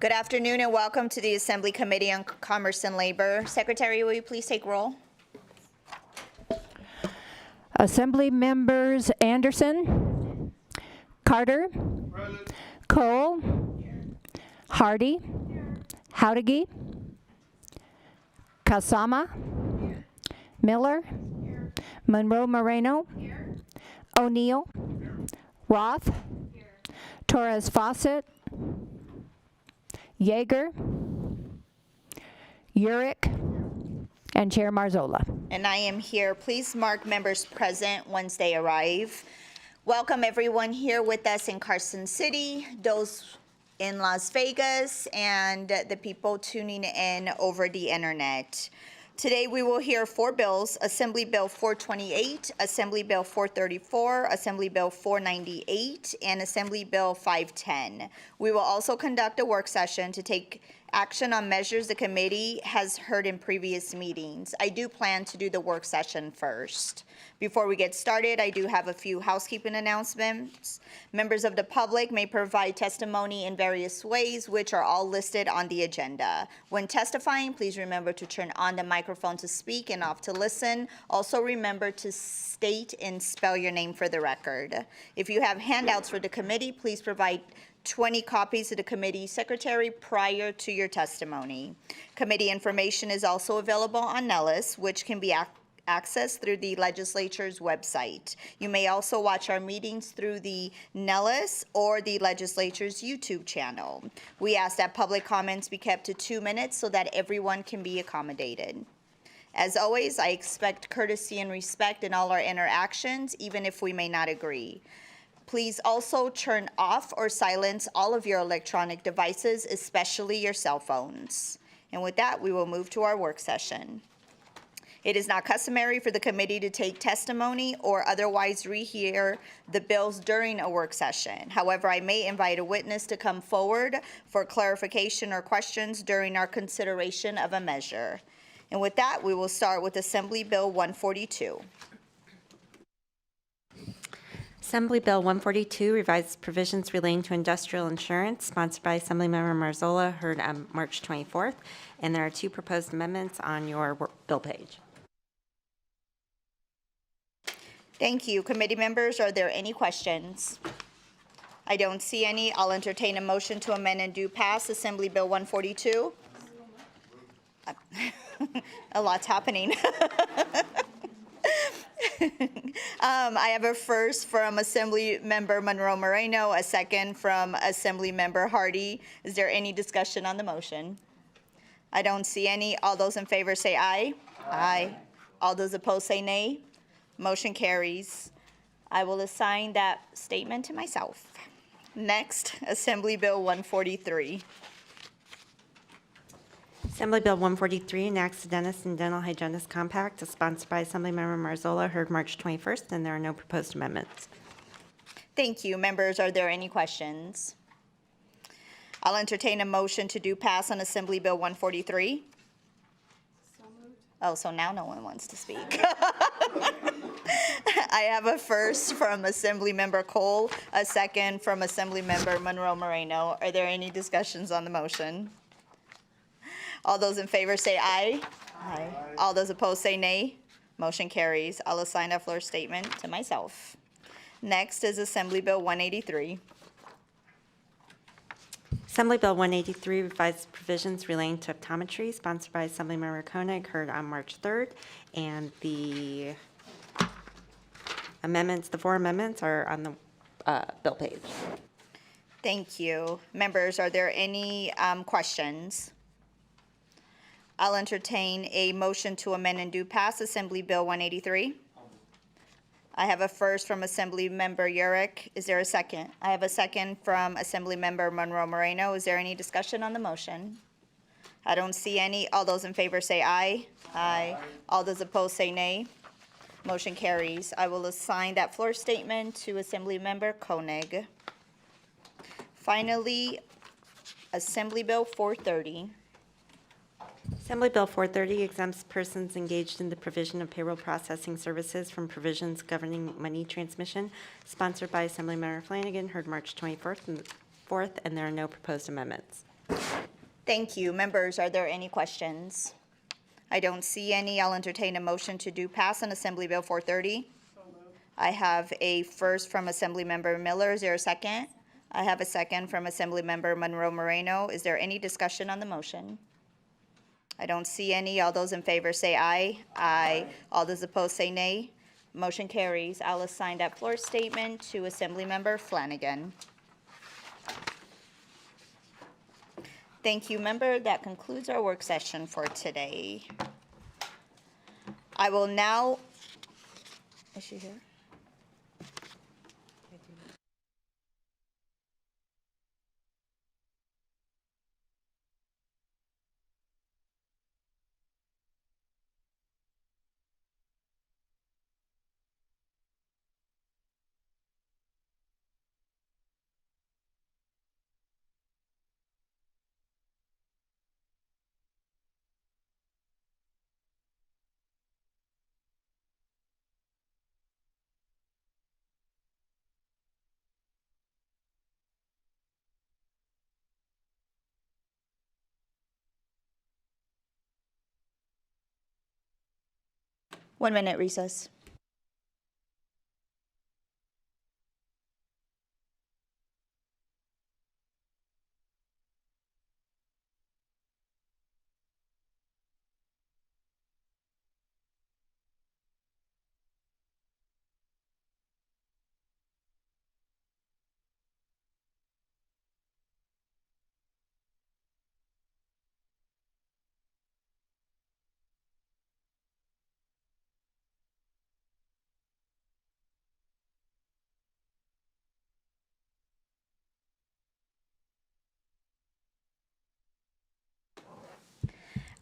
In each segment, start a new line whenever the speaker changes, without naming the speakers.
Good afternoon and welcome to the Assembly Committee on Commerce and Labor. Secretary, will you please take roll?
Assembly members Anderson, Carter, present. Cole, here. Hardy, here. Howdigi, Kasama, here. Miller, here. Monroe Moreno, here. O'Neill, here. Roth, here. Torres Fawcett, Yeager, Urick, and Chair Marzola.
And I am here. Please mark members present once they arrive. Welcome everyone here with us in Carson City, those in Las Vegas, and the people tuning in over the internet. Today we will hear 4 bills: Assembly Bill 428, Assembly Bill 434, Assembly Bill 498, and Assembly Bill 510. We will also conduct a work session to take action on measures the committee has heard in previous meetings. I do plan to do the work session first. Before we get started, I do have a few housekeeping announcements. Members of the public may provide testimony in various ways, which are all listed on the agenda. When testifying, please remember to turn on the microphone to speak and off to listen. Also remember to state and spell your name for the record. If you have handouts for the committee, please provide 20 copies to the committee secretary prior to your testimony. Committee information is also available on Nellis, which can be accessed through the legislature's website. You may also watch our meetings through the Nellis or the legislature's YouTube channel. We ask that public comments be kept to 2 minutes so that everyone can be accommodated. As always, I expect courtesy and respect in all our interactions, even if we may not agree. Please also turn off or silence all of your electronic devices, especially your cell phones. And with that, we will move to our work session. It is not customary for the committee to take testimony or otherwise rehear the bills during a work session. However, I may invite a witness to come forward for clarification or questions during our consideration of a measure. And with that, we will start with Assembly Bill 142.
Assembly Bill 142 revises provisions relating to industrial insurance, sponsored by Assemblymember Marzola, heard on March 24th. And there are 2 proposed amendments on your bill page.
Thank you. Committee members, are there any questions? I don't see any. I'll entertain a motion to amend and do pass Assembly Bill 142. A lot's happening. I have a first from Assembly Member Monroe Moreno, a second from Assembly Member Hardy. Is there any discussion on the motion? I don't see any. All those in favor say aye. Aye. All those opposed say nay. Motion carries. I will assign that statement to myself. Next, Assembly Bill 143.
Assembly Bill 143 enacts the Dentist and Dental Hygienist Compact, is sponsored by Assemblymember Marzola, heard March 21st, and there are no proposed amendments.
Thank you. Members, are there any questions? I'll entertain a motion to do pass on Assembly Bill 143. So moved. Oh, so now no one wants to speak. I have a first from Assemblymember Cole, a second from Assemblymember Monroe Moreno. Are there any discussions on the motion? All those in favor say aye. Aye. All those opposed say nay. Motion carries. I'll assign a floor statement to myself. Next is Assembly Bill 183.
Assembly Bill 183 revises provisions relating to optometry, sponsored by Assemblymember Koenig, heard on March 3rd. And the amendments, the 4 amendments are on the bill page.
Thank you. Members, are there any questions? I'll entertain a motion to amend and do pass Assembly Bill 183. I have a first from Assemblymember Urick. Is there a second? I have a second from Assemblymember Monroe Moreno. Is there any discussion on the motion? I don't see any. All those in favor say aye. Aye. All those opposed say nay. Motion carries. I will assign that floor statement to Assemblymember Koenig. Finally, Assembly Bill 430.
Assembly Bill 430 exempts persons engaged in the provision of payroll processing services from provisions governing money transmission, sponsored by Assemblymember Flanagan, heard March 24th and 4th, and there are no proposed amendments.
Thank you. Members, are there any questions? I don't see any. I'll entertain a motion to do pass on Assembly Bill 430. I have a first from Assemblymember Miller. Is there a second? I have a second from Assemblymember Monroe Moreno. Is there any discussion on the motion? I don't see any. All those in favor say aye. Aye. All those opposed say nay. Motion carries. I'll assign that floor statement to Assemblymember Flanagan. Thank you, member. That concludes our work session for today. I will now, is she here? One minute recess.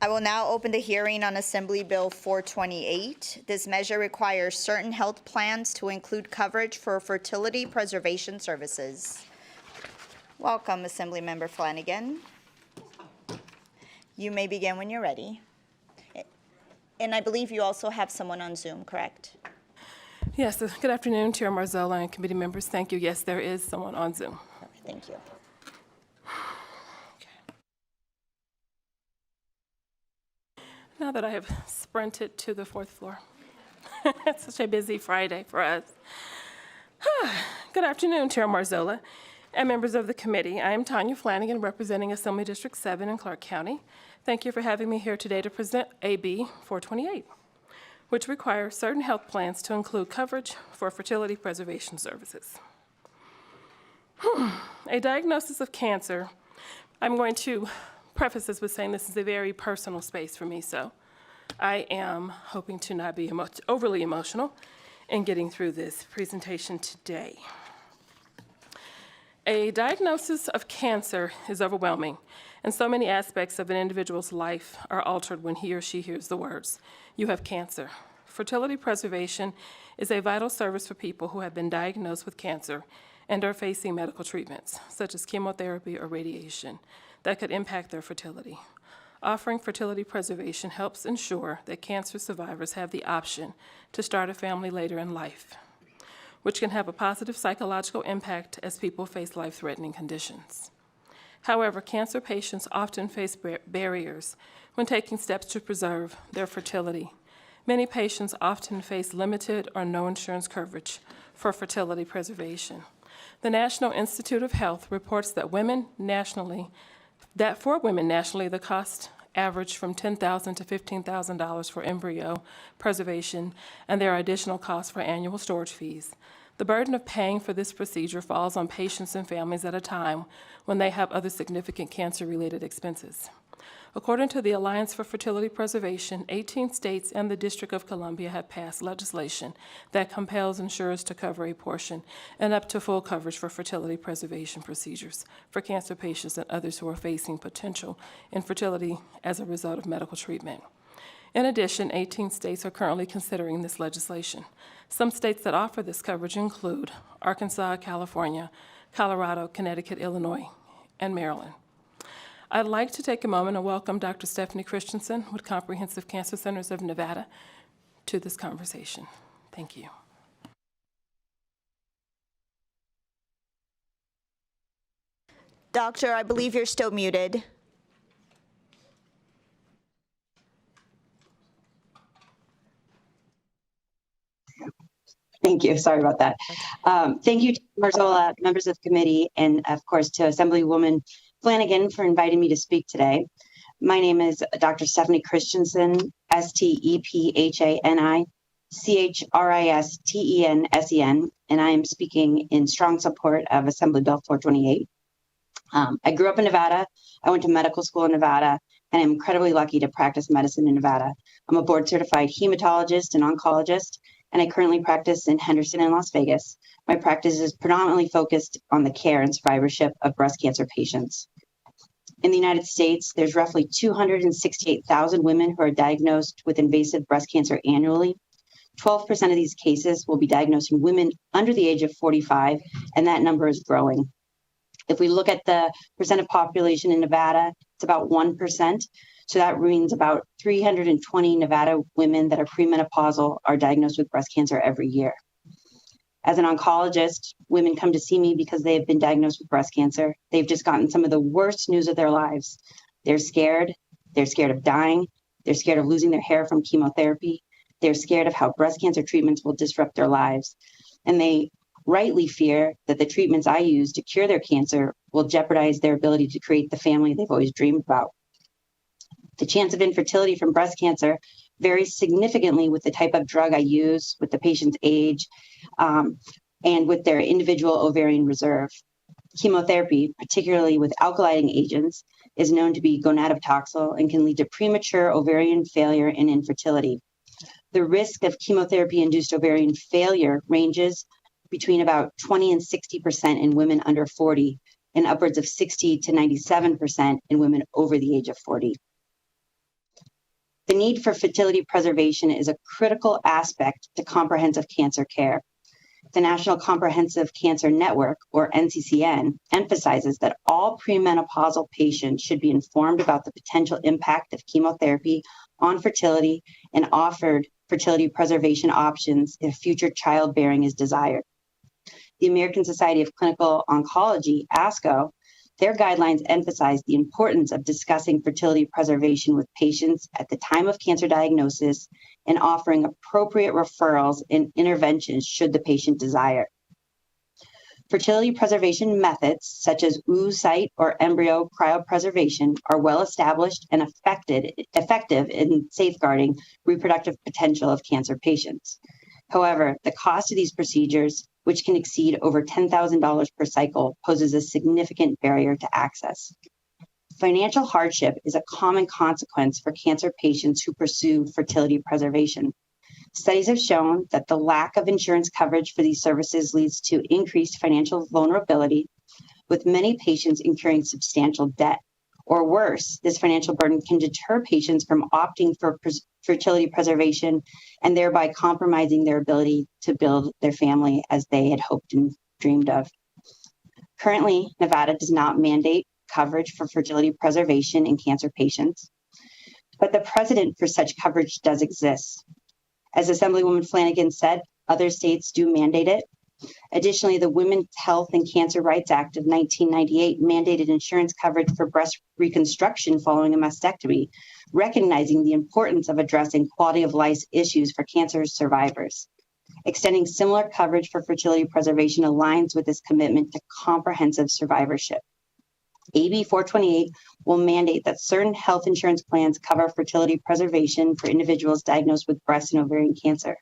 I will now open the hearing on Assembly Bill 428. This measure requires certain health plans to include coverage for fertility preservation services. Welcome, Assemblymember Flanagan. You may begin when you're ready. And I believe you also have someone on Zoom, correct?
Yes, good afternoon, Chair Marzola and committee members. Thank you. Yes, there is someone on Zoom.
Thank you.
Now that I have sprinted to the fourth floor, it's such a busy Friday for us. Good afternoon, Chair Marzola and members of the committee. I am Tanya Flanagan, representing Assembly District 7 in Clark County. Thank you for having me here today to present AB 428, which requires certain health plans to include coverage for fertility preservation services. A diagnosis of cancer, I'm going to preface this with saying this is a very personal space for me, so I am hoping to not be overly emotional in getting through this presentation today. A diagnosis of cancer is overwhelming, and so many aspects of an individual's life are altered when he or she hears the words, "You have cancer." Fertility preservation is a vital service for people who have been diagnosed with cancer and are facing medical treatments, such as chemotherapy or radiation, that could impact their fertility. Offering fertility preservation helps ensure that cancer survivors have the option to start a family later in life, which can have a positive psychological impact as people face life-threatening conditions. However, cancer patients often face barriers when taking steps to preserve their fertility. Many patients often face limited or no insurance coverage for fertility preservation. The National Institute of Health reports that for women nationally, the cost averaged from $10,000 to $15,000 for embryo preservation, and there are additional costs for annual storage fees. The burden of paying for this procedure falls on patients and families at a time when they have other significant cancer-related expenses. According to the Alliance for Fertility Preservation, 18 states and the District of Columbia have passed legislation that compels insurers to cover a portion and up to full coverage for fertility preservation procedures for cancer patients and others who are facing potential infertility as a result of medical treatment. In addition, 18 states are currently considering this legislation. Some states that offer this coverage include Arkansas, California, Colorado, Connecticut, Illinois, and Maryland. I'd like to take a moment and welcome Dr. Stephanie Christensen with Comprehensive Cancer Centers of Nevada to this conversation. Thank you.
Doctor, I believe you're still muted.
Thank you. Sorry about that. Thank you, Marzola, members of the committee, and of course to Assemblywoman Flanagan for inviting me to speak today. My name is Dr. Stephanie Christensen, STEPHANI-CHRISTENSEN, and I am speaking in strong support of Assembly Bill 428. I grew up in Nevada. I went to medical school in Nevada, and I'm incredibly lucky to practice medicine in Nevada. I'm a board-certified hematologist and oncologist, and I currently practice in Henderson and Las Vegas. My practice is predominantly focused on the care and survivorship of breast cancer patients. In the United States, there's roughly 268,000 women who are diagnosed with invasive breast cancer annually. 12% of these cases will be diagnosed in women under the age of 45, and that number is growing. If we look at the percent of population in Nevada, it's about 1%. So that means about 320 Nevada women that are premenopausal are diagnosed with breast cancer every year. As an oncologist, women come to see me because they have been diagnosed with breast cancer. They've just gotten some of the worst news of their lives. They're scared of dying. They're scared of losing their hair from chemotherapy. They're scared of how breast cancer treatments will disrupt their lives. And they rightly fear that the treatments I use to cure their cancer will jeopardize their ability to create the family they've always dreamed about. The chance of infertility from breast cancer varies significantly with the type of drug I use, with the patient's age, and with their individual ovarian reserve. Chemotherapy, particularly with alkylating agents, is known to be gonadotropin and can lead to premature ovarian failure and infertility. The risk of chemotherapy-induced ovarian failure ranges between about 20 and 60% in women under 40, and upwards of 60 to 97% in women over the age of 40. The need for fertility preservation is a critical aspect to comprehensive cancer care. The National Comprehensive Cancer Network, or NCCN, emphasizes that all premenopausal patients should be informed about the potential impact of chemotherapy on fertility and offered fertility preservation options if future childbearing is desired. The American Society of Clinical Oncology, ASCO, their guidelines emphasize the importance of discussing fertility preservation with patients at the time of cancer diagnosis and offering appropriate referrals and interventions should the patient desire. Fertility preservation methods, such as oocyte or embryo cryopreservation, are well established and effective in safeguarding reproductive potential of cancer patients. However, the cost of these procedures, which can exceed over $10,000 per cycle, poses a significant barrier to access. Financial hardship is a common consequence for cancer patients who pursue fertility preservation. Studies have shown that the lack of insurance coverage for these services leads to increased financial vulnerability, with many patients incurring substantial debt. Or worse, this financial burden can deter patients from opting for fertility preservation and thereby compromising their ability to build their family as they had hoped and dreamed of. Currently, Nevada does not mandate coverage for fertility preservation in cancer patients, but the precedent for such coverage does exist. As Assemblywoman Flanagan said, other states do mandate it. Additionally, the Women's Health and Cancer Rights Act of 1998 mandated insurance coverage for breast reconstruction following a mastectomy, recognizing the importance of addressing quality of life issues for cancer survivors. Extending similar coverage for fertility preservation aligns with this commitment to comprehensive survivorship. AB 428 will mandate that certain health insurance plans cover fertility preservation for individuals diagnosed with breast and ovarian cancer.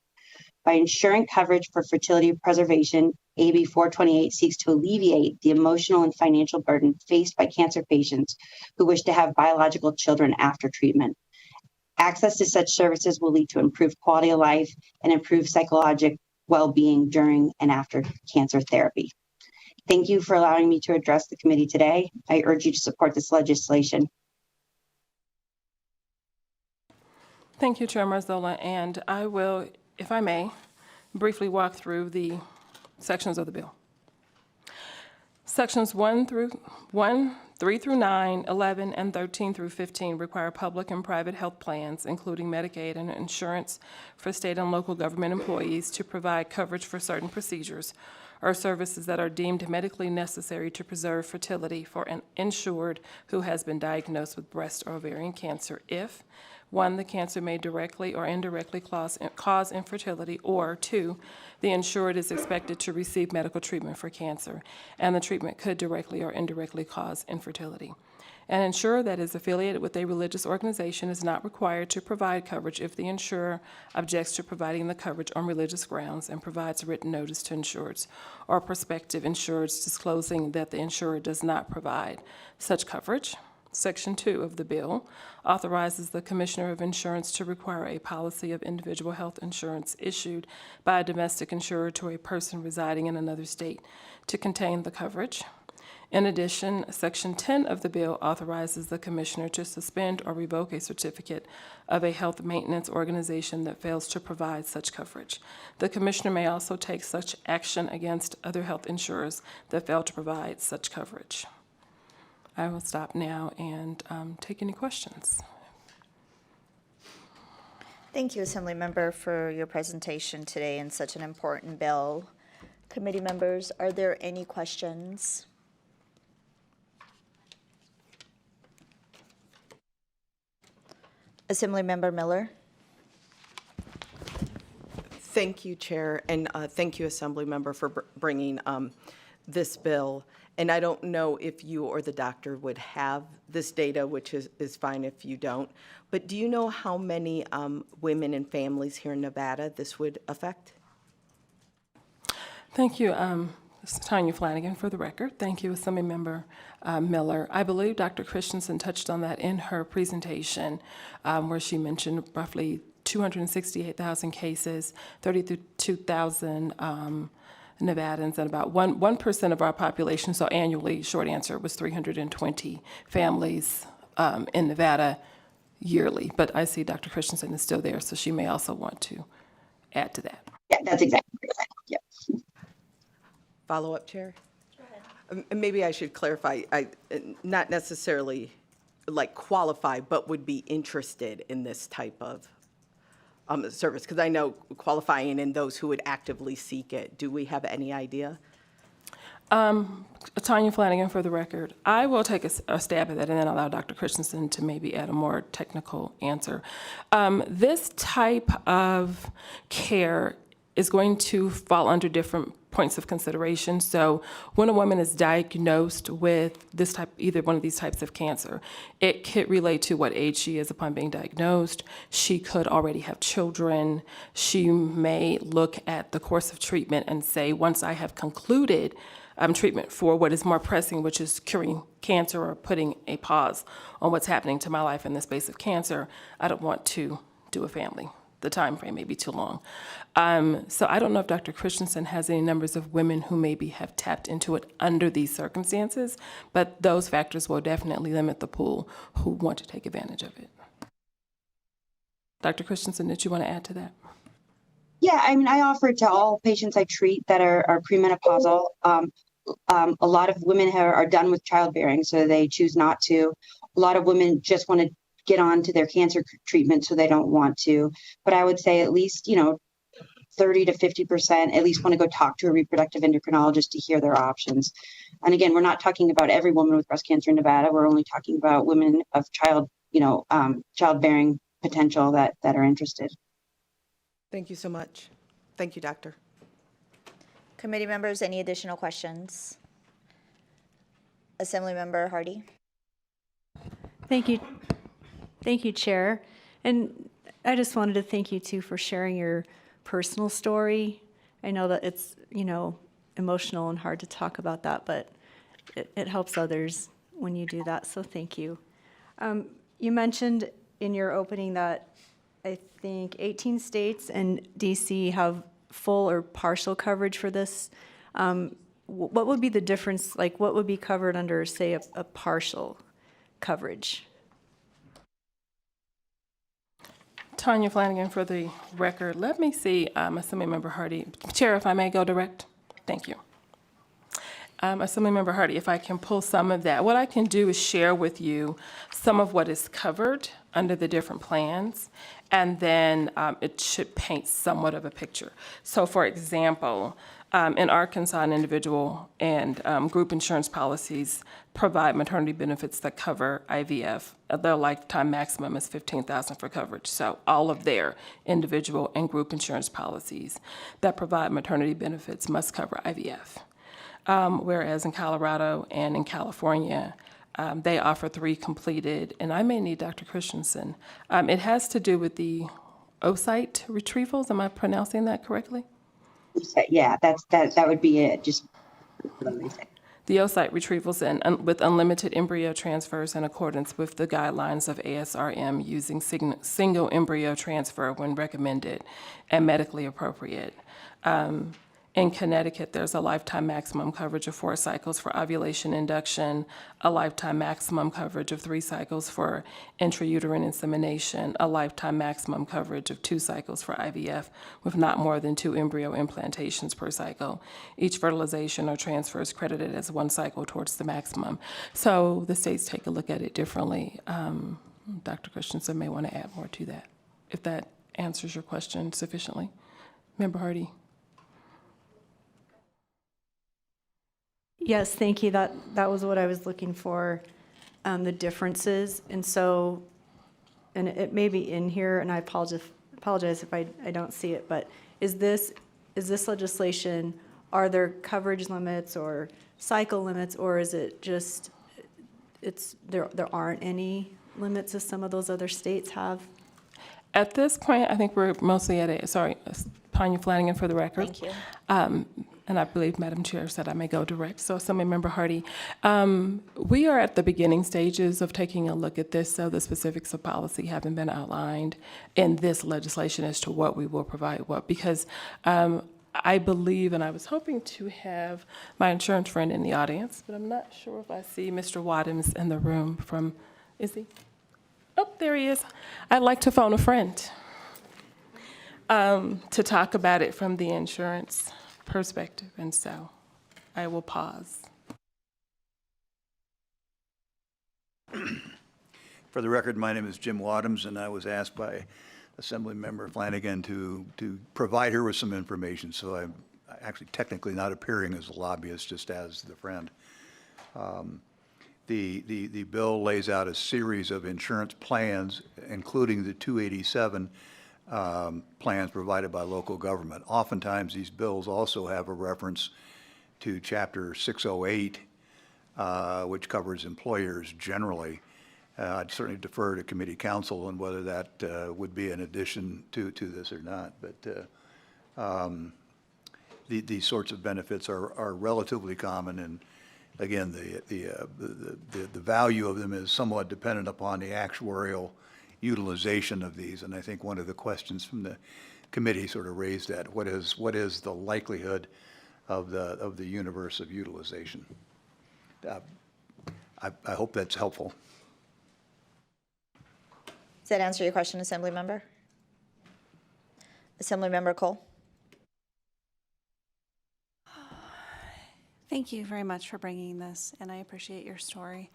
By ensuring coverage for fertility preservation, AB 428 seeks to alleviate the emotional and financial burden faced by cancer patients who wish to have biological children after treatment. Access to such services will lead to improved quality of life and improved psychological well-being during and after cancer therapy. Thank you for allowing me to address the committee today. I urge you to support this legislation.
Thank you, Chair Marzola, and I will, if I may, briefly walk through the sections of the bill. Sections 1, 3 through 9, 11, and 13 through 15 require public and private health plans, including Medicaid and insurance for state and local government employees, to provide coverage for certain procedures or services that are deemed medically necessary to preserve fertility for an insured who has been diagnosed with breast or ovarian cancer if, 1, the cancer may directly or indirectly cause infertility, or 2, the insured is expected to receive medical treatment for cancer, and the treatment could directly or indirectly cause infertility. An insurer that is affiliated with a religious organization is not required to provide coverage if the insurer objects to providing the coverage on religious grounds and provides written notice to insureds or prospective insureds disclosing that the insurer does not provide such coverage. Section 2 of the bill authorizes the Commissioner of Insurance to require a policy of individual health insurance issued by a domestic insurer to a person residing in another state to contain the coverage. In addition, Section 10 of the bill authorizes the Commissioner to suspend or revoke a certificate of a health maintenance organization that fails to provide such coverage. The Commissioner may also take such action against other health insurers that fail to provide such coverage. I will stop now and take any questions.
Thank you, Assemblymember, for your presentation today in such an important bill. Committee members, are there any questions? Assemblymember Miller.
Thank you, Chair, and thank you, Assemblymember, for bringing this bill. And I don't know if you or the doctor would have this data, which is fine if you don't. But do you know how many women and families here in Nevada this would affect?
Thank you, this is Tanya Flanagan for the record. Thank you, Assemblymember Miller. I believe Dr. Christensen touched on that in her presentation, where she mentioned roughly 268,000 cases, 32,000 Nevadans, and about 1% of our population. So annually, short answer was 320 families in Nevada yearly. But I see Dr. Christensen is still there, so she may also want to add to that.
Yeah, that's exactly right. Yep.
Follow-up, Chair? Go ahead. Maybe I should clarify, not necessarily like qualify, but would be interested in this type of service, because I know qualifying and those who would actively seek it. Do we have any idea?
Tanya Flanagan for the record. I will take a stab at that and then allow Dr. Christensen to maybe add a more technical answer. This type of care is going to fall under different points of consideration. So when a woman is diagnosed with this type, either one of these types of cancer, it could relate to what age she is upon being diagnosed. She could already have children. She may look at the course of treatment and say, once I have concluded treatment for what is more pressing, which is curing cancer or putting a pause on what's happening to my life in the space of cancer, I don't want to do a family. The time frame may be too long. So I don't know if Dr. Christensen has any numbers of women who maybe have tapped into it under these circumstances, but those factors will definitely limit the pool who want to take advantage of it. Dr. Christensen, did you want to add to that?
Yeah, I mean, I offer it to all patients I treat that are premenopausal. A lot of women are done with childbearing, so they choose not to. A lot of women just want to get on to their cancer treatment, so they don't want to. But I would say at least, 30 to 50% at least want to go talk to a reproductive endocrinologist to hear their options. And again, we're not talking about every woman with breast cancer in Nevada. We're only talking about women of childbearing potential that are interested.
Thank you so much. Thank you, Doctor.
Committee members, any additional questions? Assemblymember Hardy.
Thank you. Thank you, Chair. And I just wanted to thank you, too, for sharing your personal story. I know that it's, emotional and hard to talk about that, but it helps others when you do that, so thank you. You mentioned in your opening that I think 18 states and D.C. have full or partial coverage for this. What would be the difference, what would be covered under, say, a partial coverage?
Tanya Flanagan for the record. Let me see, Assemblymember Hardy. Chair, if I may go direct. Thank you. Assemblymember Hardy, if I can pull some of that. What I can do is share with you some of what is covered under the different plans, and then it should paint somewhat of a picture. So for example, In Arkansas, an individual and group insurance policies provide maternity benefits that cover IVF. Their lifetime maximum is $15,000 for coverage. So all of their individual and group insurance policies that provide maternity benefits must cover IVF. Whereas in Colorado and in California, they offer 3 completed, and I may need Dr. Christensen. It has to do with the oocyte retrievals. Am I pronouncing that correctly?
Yeah, that would be it. Just let me say.
The oocyte retrievals and with unlimited embryo transfers in accordance with the guidelines of ASRM using single embryo transfer when recommended and medically appropriate. In Connecticut, there's a lifetime maximum coverage of 4 cycles for ovulation induction, a lifetime maximum coverage of 3 cycles for intrauterine insemination, a lifetime maximum coverage of 2 cycles for IVF with not more than 2 embryo implantations per cycle. Each fertilization or transfer is credited as 1 cycle towards the maximum. So the states take a look at it differently. Dr. Christensen may want to add more to that, if that answers your question sufficiently. Member Hardy.
Yes, thank you. That was what I was looking for, the differences. And so, and it may be in here, and I apologize if I don't see it, but is this legislation, are there coverage limits or cycle limits, or is it just, there aren't any limits as some of those other states have?
At this point, I think we're mostly at Tanya Flanagan for the record.
Thank you.
And I believe Madam Chair said I may go direct. So Assemblymember Hardy, we are at the beginning stages of taking a look at this, so the specifics of policy haven't been outlined in this legislation as to what we will provide what, because I believe, and I was hoping to have my insurance friend in the audience, but I'm not sure if I see Mr. Wadhams in the room from, is he? Oh, there he is. I'd like to phone a friend to talk about it from the insurance perspective, and so I will pause.
For the record, my name is Jim Wadhams, and I was asked by Assemblymember Flanagan to provide her with some information, so I'm actually technically not appearing as a lobbyist, just as the friend. The bill lays out a series of insurance plans, including the 287 plans provided by local government. Oftentimes, these bills also have a reference to Chapter 608, which covers employers generally. I'd certainly defer to committee counsel on whether that would be an addition to this or not. But these sorts of benefits are relatively common, and again, the value of them is somewhat dependent upon the actuarial utilization of these, and I think one of the questions from the committee sort of raised that. What is the likelihood of the universe of utilization? I hope that's helpful.
Does that answer your question, Assemblymember? Assemblymember Cole?
Thank you very much for bringing this, and I appreciate your story.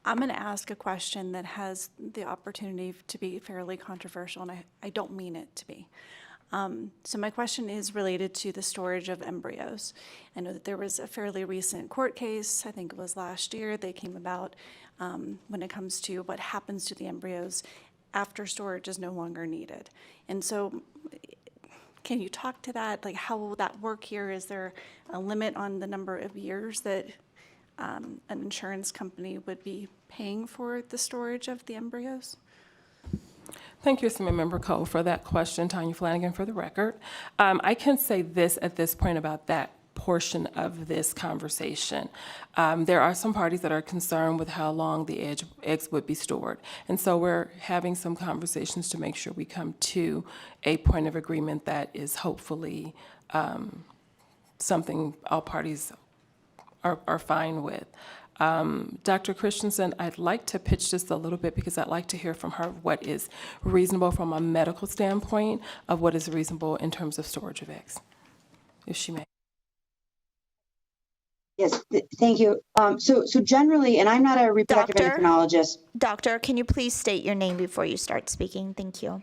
I'm going to ask a question that has the opportunity to be fairly controversial, and I don't mean it to be. So my question is related to the storage of embryos. I know that there was a fairly recent court case, I think it was last year, that came about when it comes to what happens to the embryos after storage is no longer needed. And so can you talk to that? Like, how will that work here? Is there a limit on the number of years that an insurance company would be paying for the storage of the embryos?
Thank you, Assemblymember Cole, for that question. Tanya Flanagan for the record. I can say this at this point about that portion of this conversation. There are some parties that are concerned with how long the eggs would be stored. And so we're having some conversations to make sure we come to a point of agreement that is hopefully something all parties are fine with. Dr. Christensen, I'd like to pitch this a little bit because I'd like to hear from her what is reasonable from a medical standpoint of what is reasonable in terms of storage of eggs, if she may.
Yes, thank you. So generally, and I'm not a reproductive
Doctor?
endocrinologist.
Doctor, can you please state your name before you start speaking? Thank you.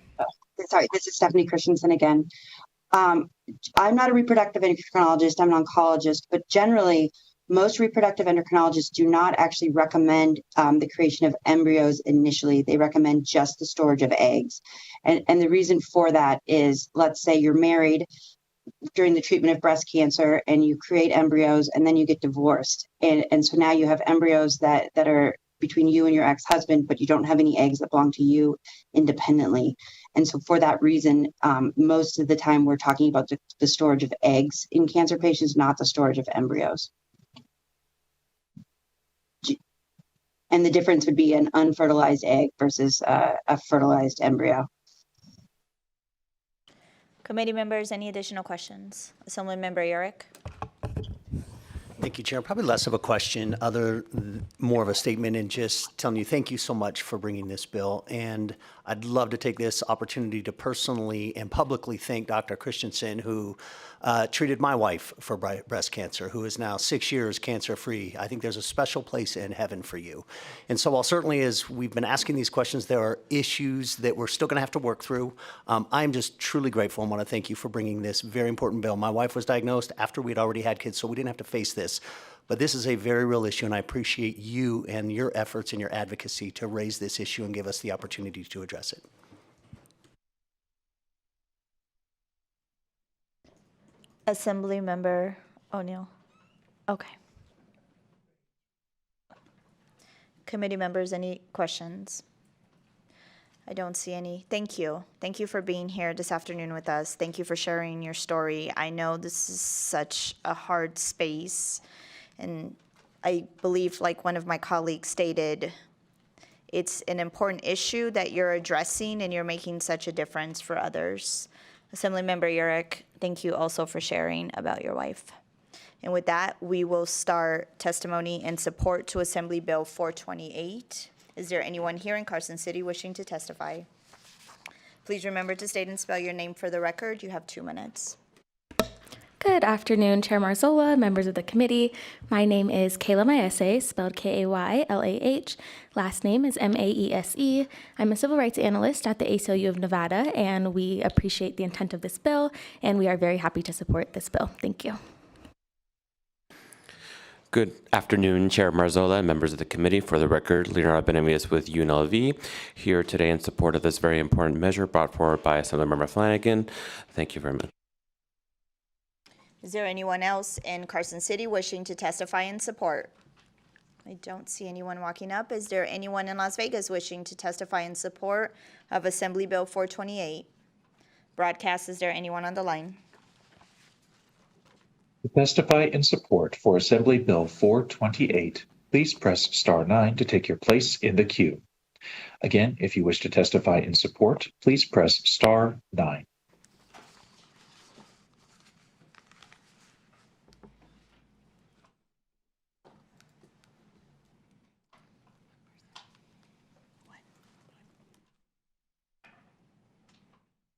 Sorry, this is Stephanie Christensen again. I'm not a reproductive endocrinologist, I'm an oncologist, but generally, most reproductive endocrinologists do not actually recommend the creation of embryos initially. They recommend just the storage of eggs. And the reason for that is, let's say you're married during the treatment of breast cancer and you create embryos and then you get divorced. And so now you have embryos that are between you and your ex-husband, but you don't have any eggs that belong to you independently. And so for that reason, most of the time we're talking about the storage of eggs in cancer patients, not the storage of embryos. And the difference would be an unfertilized egg versus a fertilized embryo.
Committee members, any additional questions? Assemblymember Yurick.
Thank you, Chair. Probably less of a question, more of a statement, and just telling you thank you so much for bringing this bill. And I'd love to take this opportunity to personally and publicly thank Dr. Christensen, who treated my wife for breast cancer, who is now 6 years cancer-free. I think there's a special place in heaven for you. And so while certainly as we've been asking these questions, there are issues that we're still going to have to work through, I'm just truly grateful and want to thank you for bringing this very important bill. My wife was diagnosed after we'd already had kids, so we didn't have to face this. But this is a very real issue, and I appreciate you and your efforts and your advocacy to raise this issue and give us the opportunity to address it.
Assemblymember O'Neill. Okay. Committee members, any questions? I don't see any. Thank you. Thank you for being here this afternoon with us. Thank you for sharing your story. I know this is such a hard space, and I believe, like one of my colleagues stated, it's an important issue that you're addressing and you're making such a difference for others. Assemblymember Yurick, thank you also for sharing about your wife. And with that, we will start testimony in support to Assembly Bill 428. Is there anyone here in Carson City wishing to testify? Please remember to state and spell your name for the record. You have 2 minutes.
Good afternoon, Chair Marzola, members of the committee. My name is Kayla Maese, spelled Kaylah. Last name is Maese. I'm a civil rights analyst at the ACLU of Nevada, and we appreciate the intent of this bill, and we are very happy to support this bill. Thank you.
Good afternoon, Chair Marzola, members of the committee. For the record, Leonardo Benavides with UNLV, here today in support of this very important measure brought forward by Assemblymember Flanagan. Thank you very much.
Is there anyone else in Carson City wishing to testify in support? I don't see anyone walking up. Is there anyone in Las Vegas wishing to testify in support of Assembly Bill 428? Broadcast, is there anyone on the line?
To testify in support for Assembly Bill 428, please press star 9 to take your place in the queue. Again, if you wish to testify in support, please press star 9.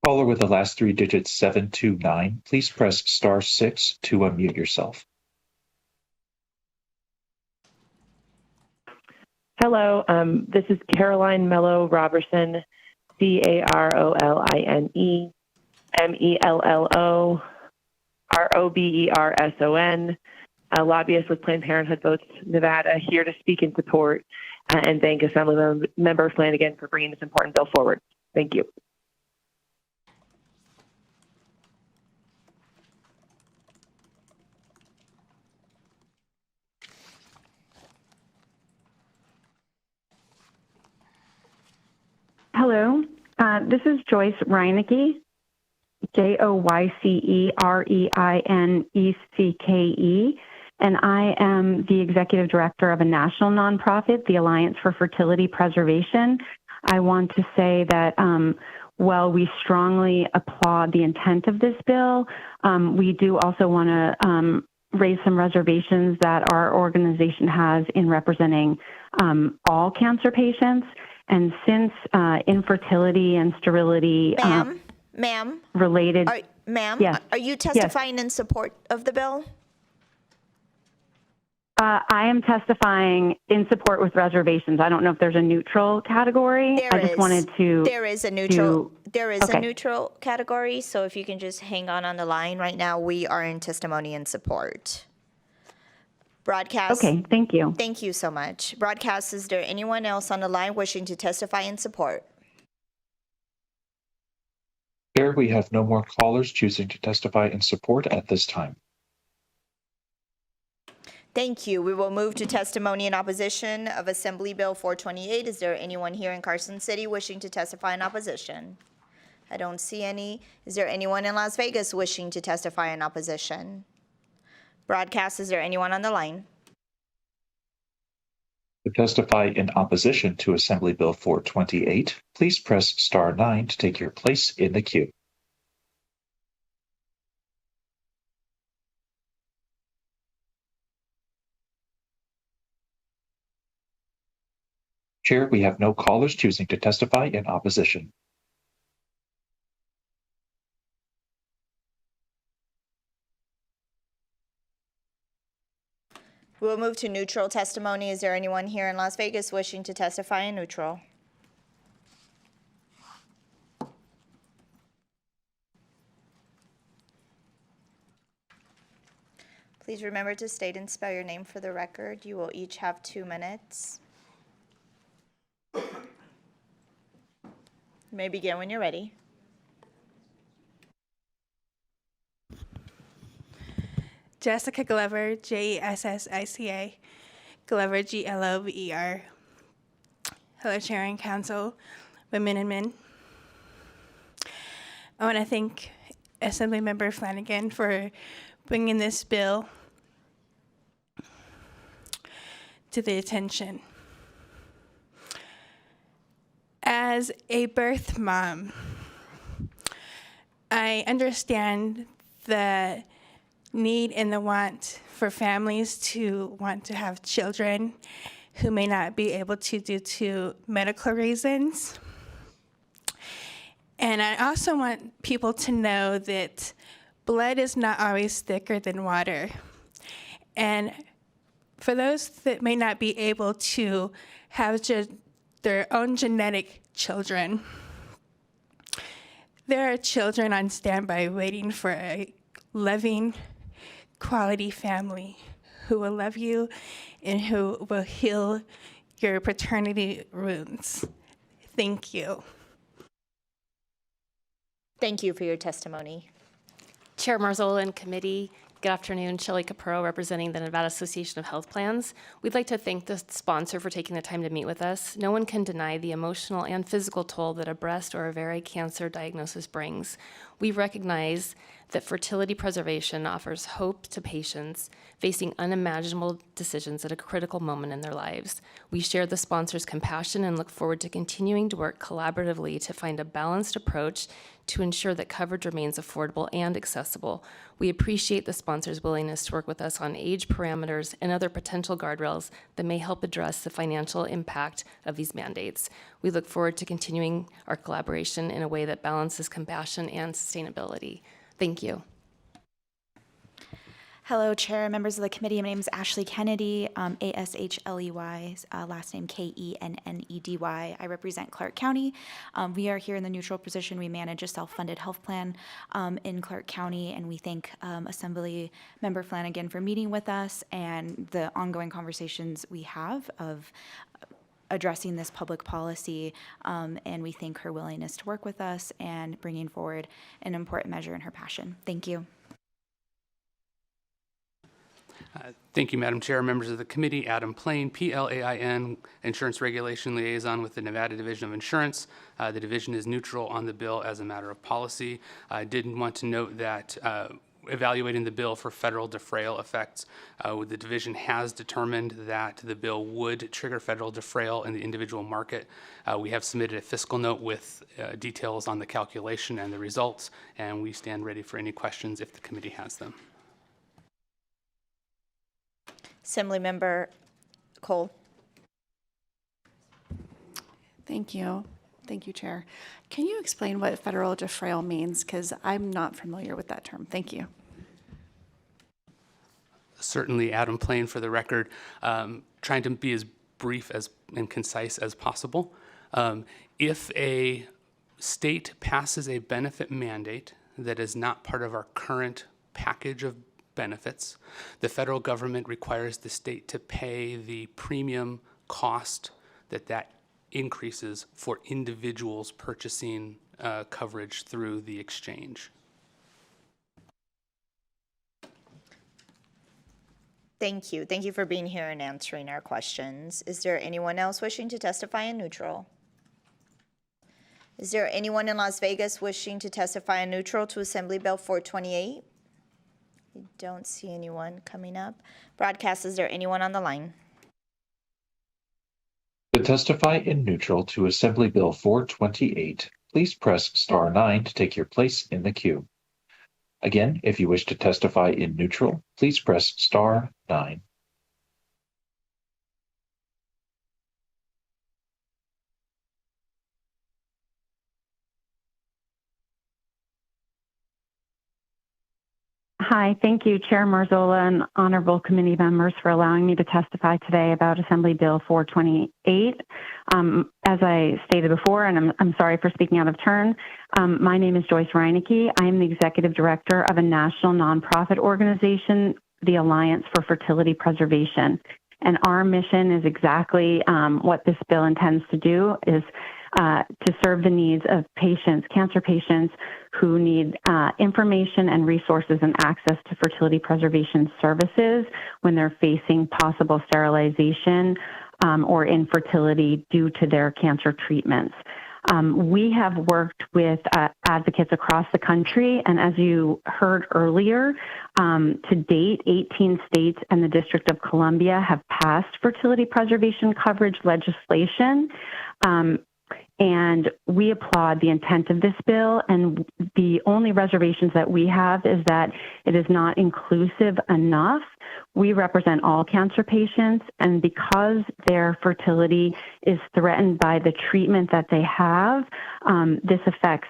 Caller with the last 3 digits 729, please press star 6 to unmute yourself.
Hello, this is Caroline Mello Robertson, CAROLINE MELLO ROBERSON, a lobbyist with Planned Parenthood Votes Nevada, here to speak in support and thank Assemblymember Flanagan for bringing this important bill forward. Thank you.
Hello, this is Joyce Reinecke, JoyceReinecke, and I am the executive director of a national nonprofit, the Alliance for Fertility Preservation. I want to say that while we strongly applaud the intent of this bill, we do also want to raise some reservations that our organization has in representing all cancer patients. And since infertility and sterility related...
Ma'am,
yes.
are you testifying in support of the bill?
I am testifying in support with reservations. I don't know if there's a neutral category.
There
I just
is.
wanted to.
There is a neutral. There is a
Okay.
neutral category. So if you can just hang on the line right now, we are in testimony and support. Broadcast.
Okay, thank you.
Thank you so much. Broadcast, is there anyone else on the line wishing to testify in support?
Chair, we have no more callers choosing to testify in support at this time.
Thank you. We will move to testimony in opposition of Assembly Bill 428. Is there anyone here in Carson City wishing to testify in opposition? I don't see any. Is there anyone in Las Vegas wishing to testify in opposition? Broadcast, is there anyone on the line?
To testify in opposition to Assembly Bill 428, please press star 9 to take your place in the queue. Chair, we have no callers choosing to testify in opposition.
We'll move to neutral testimony. Is there anyone here in Las Vegas wishing to testify in neutral? Please remember to state and spell your name for the record. You will each have 2 minutes. You may begin when you're ready.
Jessica Glover, Jessica, Glover, Glover. Hello, Chair and Council, women and men. I want to thank Assemblymember Flanagan for bringing this bill to the attention. As a birth mom, I understand the need and the want for families to want to have children who may not be able to due to medical reasons. And I also want people to know that blood is not always thicker than water. And for those that may not be able to have their own genetic children, there are children on standby waiting for a loving, quality family who will love you and who will heal your paternity wounds. Thank you.
Thank you for your testimony.
Chair Marzola and committee, good afternoon. Shelley Capro, representing the Nevada Association of Health Plans. We'd like to thank the sponsor for taking the time to meet with us. No one can deny the emotional and physical toll that a breast or ovarian cancer diagnosis brings. We recognize that fertility preservation offers hope to patients facing unimaginable decisions at a critical moment in their lives. We share the sponsor's compassion and look forward to continuing to work collaboratively to find a balanced approach to ensure that coverage remains affordable and accessible. We appreciate the sponsor's willingness to work with us on age parameters and other potential guardrails that may help address the financial impact of these mandates. We look forward to continuing our collaboration in a way that balances compassion and sustainability. Thank you.
Hello, Chair, members of the committee. My name is Ashley Kennedy, A-S-H-L-E-Y, last name Kennedy. I represent Clark County. We are here in the neutral position. We manage a self-funded health plan in Clark County, and we thank Assembly Member Flanagan for meeting with us and the ongoing conversations we have of addressing this public policy, and we thank her willingness to work with us and bringing forward an important measure in her passion. Thank you.
Thank you, Madam Chair, members of the committee. Adam Plain, P-L-A-I-N, Insurance Regulation Liaison with the Nevada Division of Insurance. The division is neutral on the bill as a matter of policy. I did want to note that evaluating the bill for federal defrayal effects, the division has determined that the bill would trigger federal defrayal in the individual market. We have submitted a fiscal note with details on the calculation and the results, and we stand ready for any questions if the committee has them.
Assemblymember Cole.
Thank you. Thank you, Chair. Can you explain what federal defrayal means? Because I'm not familiar with that term. Thank you.
certainly Adam Plain for the record, trying to be as brief and concise as possible. If a state passes a benefit mandate that is not part of our current package of benefits, the federal government requires the state to pay the premium cost that increases for individuals purchasing coverage through the exchange.
Thank you. Thank you for being here and answering our questions. Is there anyone else wishing to testify in neutral? Is there anyone in Las Vegas wishing to testify in neutral to Assembly Bill 428? I don't see anyone coming up. Broadcast, is there anyone on the line?
To testify in neutral to Assembly Bill 428, please press star 9 to take your place in the queue. Again, if you wish to testify in neutral, please press star 9.
Hi, thank you, Chair Marzola and honorable committee members for allowing me to testify today about Assembly Bill 428. As I stated before, and I'm sorry for speaking out of turn, my name is Joyce Reinecke. I am the executive director of a national nonprofit organization, the Alliance for Fertility Preservation. And our mission is exactly what this bill intends to do, is to serve the needs of patients, cancer patients who need information and resources and access to fertility preservation services when they're facing possible sterilization or infertility due to their cancer treatments. We have worked with advocates across the country, and as you heard earlier, to date, 18 states and the District of Columbia have passed fertility preservation coverage legislation. And we applaud the intent of this bill, and the only reservations that we have is that it is not inclusive enough. We represent all cancer patients, and because their fertility is threatened by the treatment that they have, this affects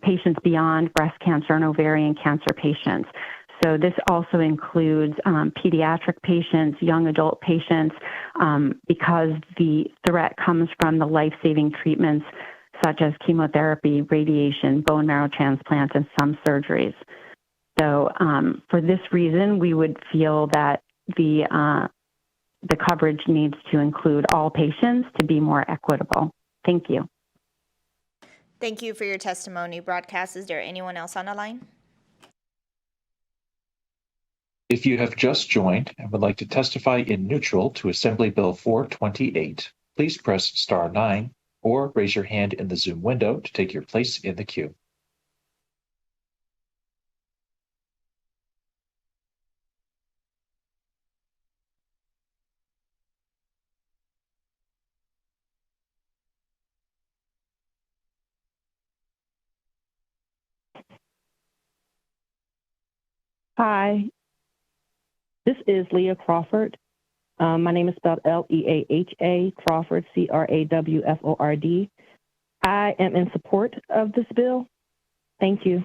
patients beyond breast cancer and ovarian cancer patients. So this also includes pediatric patients, young adult patients, because the threat comes from the life-saving treatments such as chemotherapy, radiation, bone marrow transplants, and some surgeries. So for this reason, we would feel that the coverage needs to include all patients to be more equitable. Thank you.
Thank you for your testimony. Broadcast, is there anyone else on the line?
If you have just joined and would like to testify in neutral to Assembly Bill 428, please press star 9 or raise your hand in the Zoom window to take your place in the queue.
Hi, this is Leah Crawford. My name is spelled Leaha, Crawford, Crawford. I am in support of this bill. Thank you.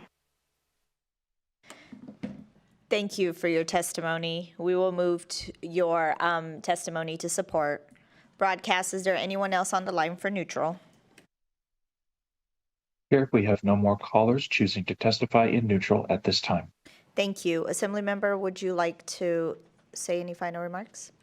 Thank you for your testimony. We will move to your testimony to support. Broadcast, is there anyone else on the line for neutral?
Here, we have no more callers choosing to testify in neutral at this time.
Thank you. Assemblymember, would you like to say any final remarks?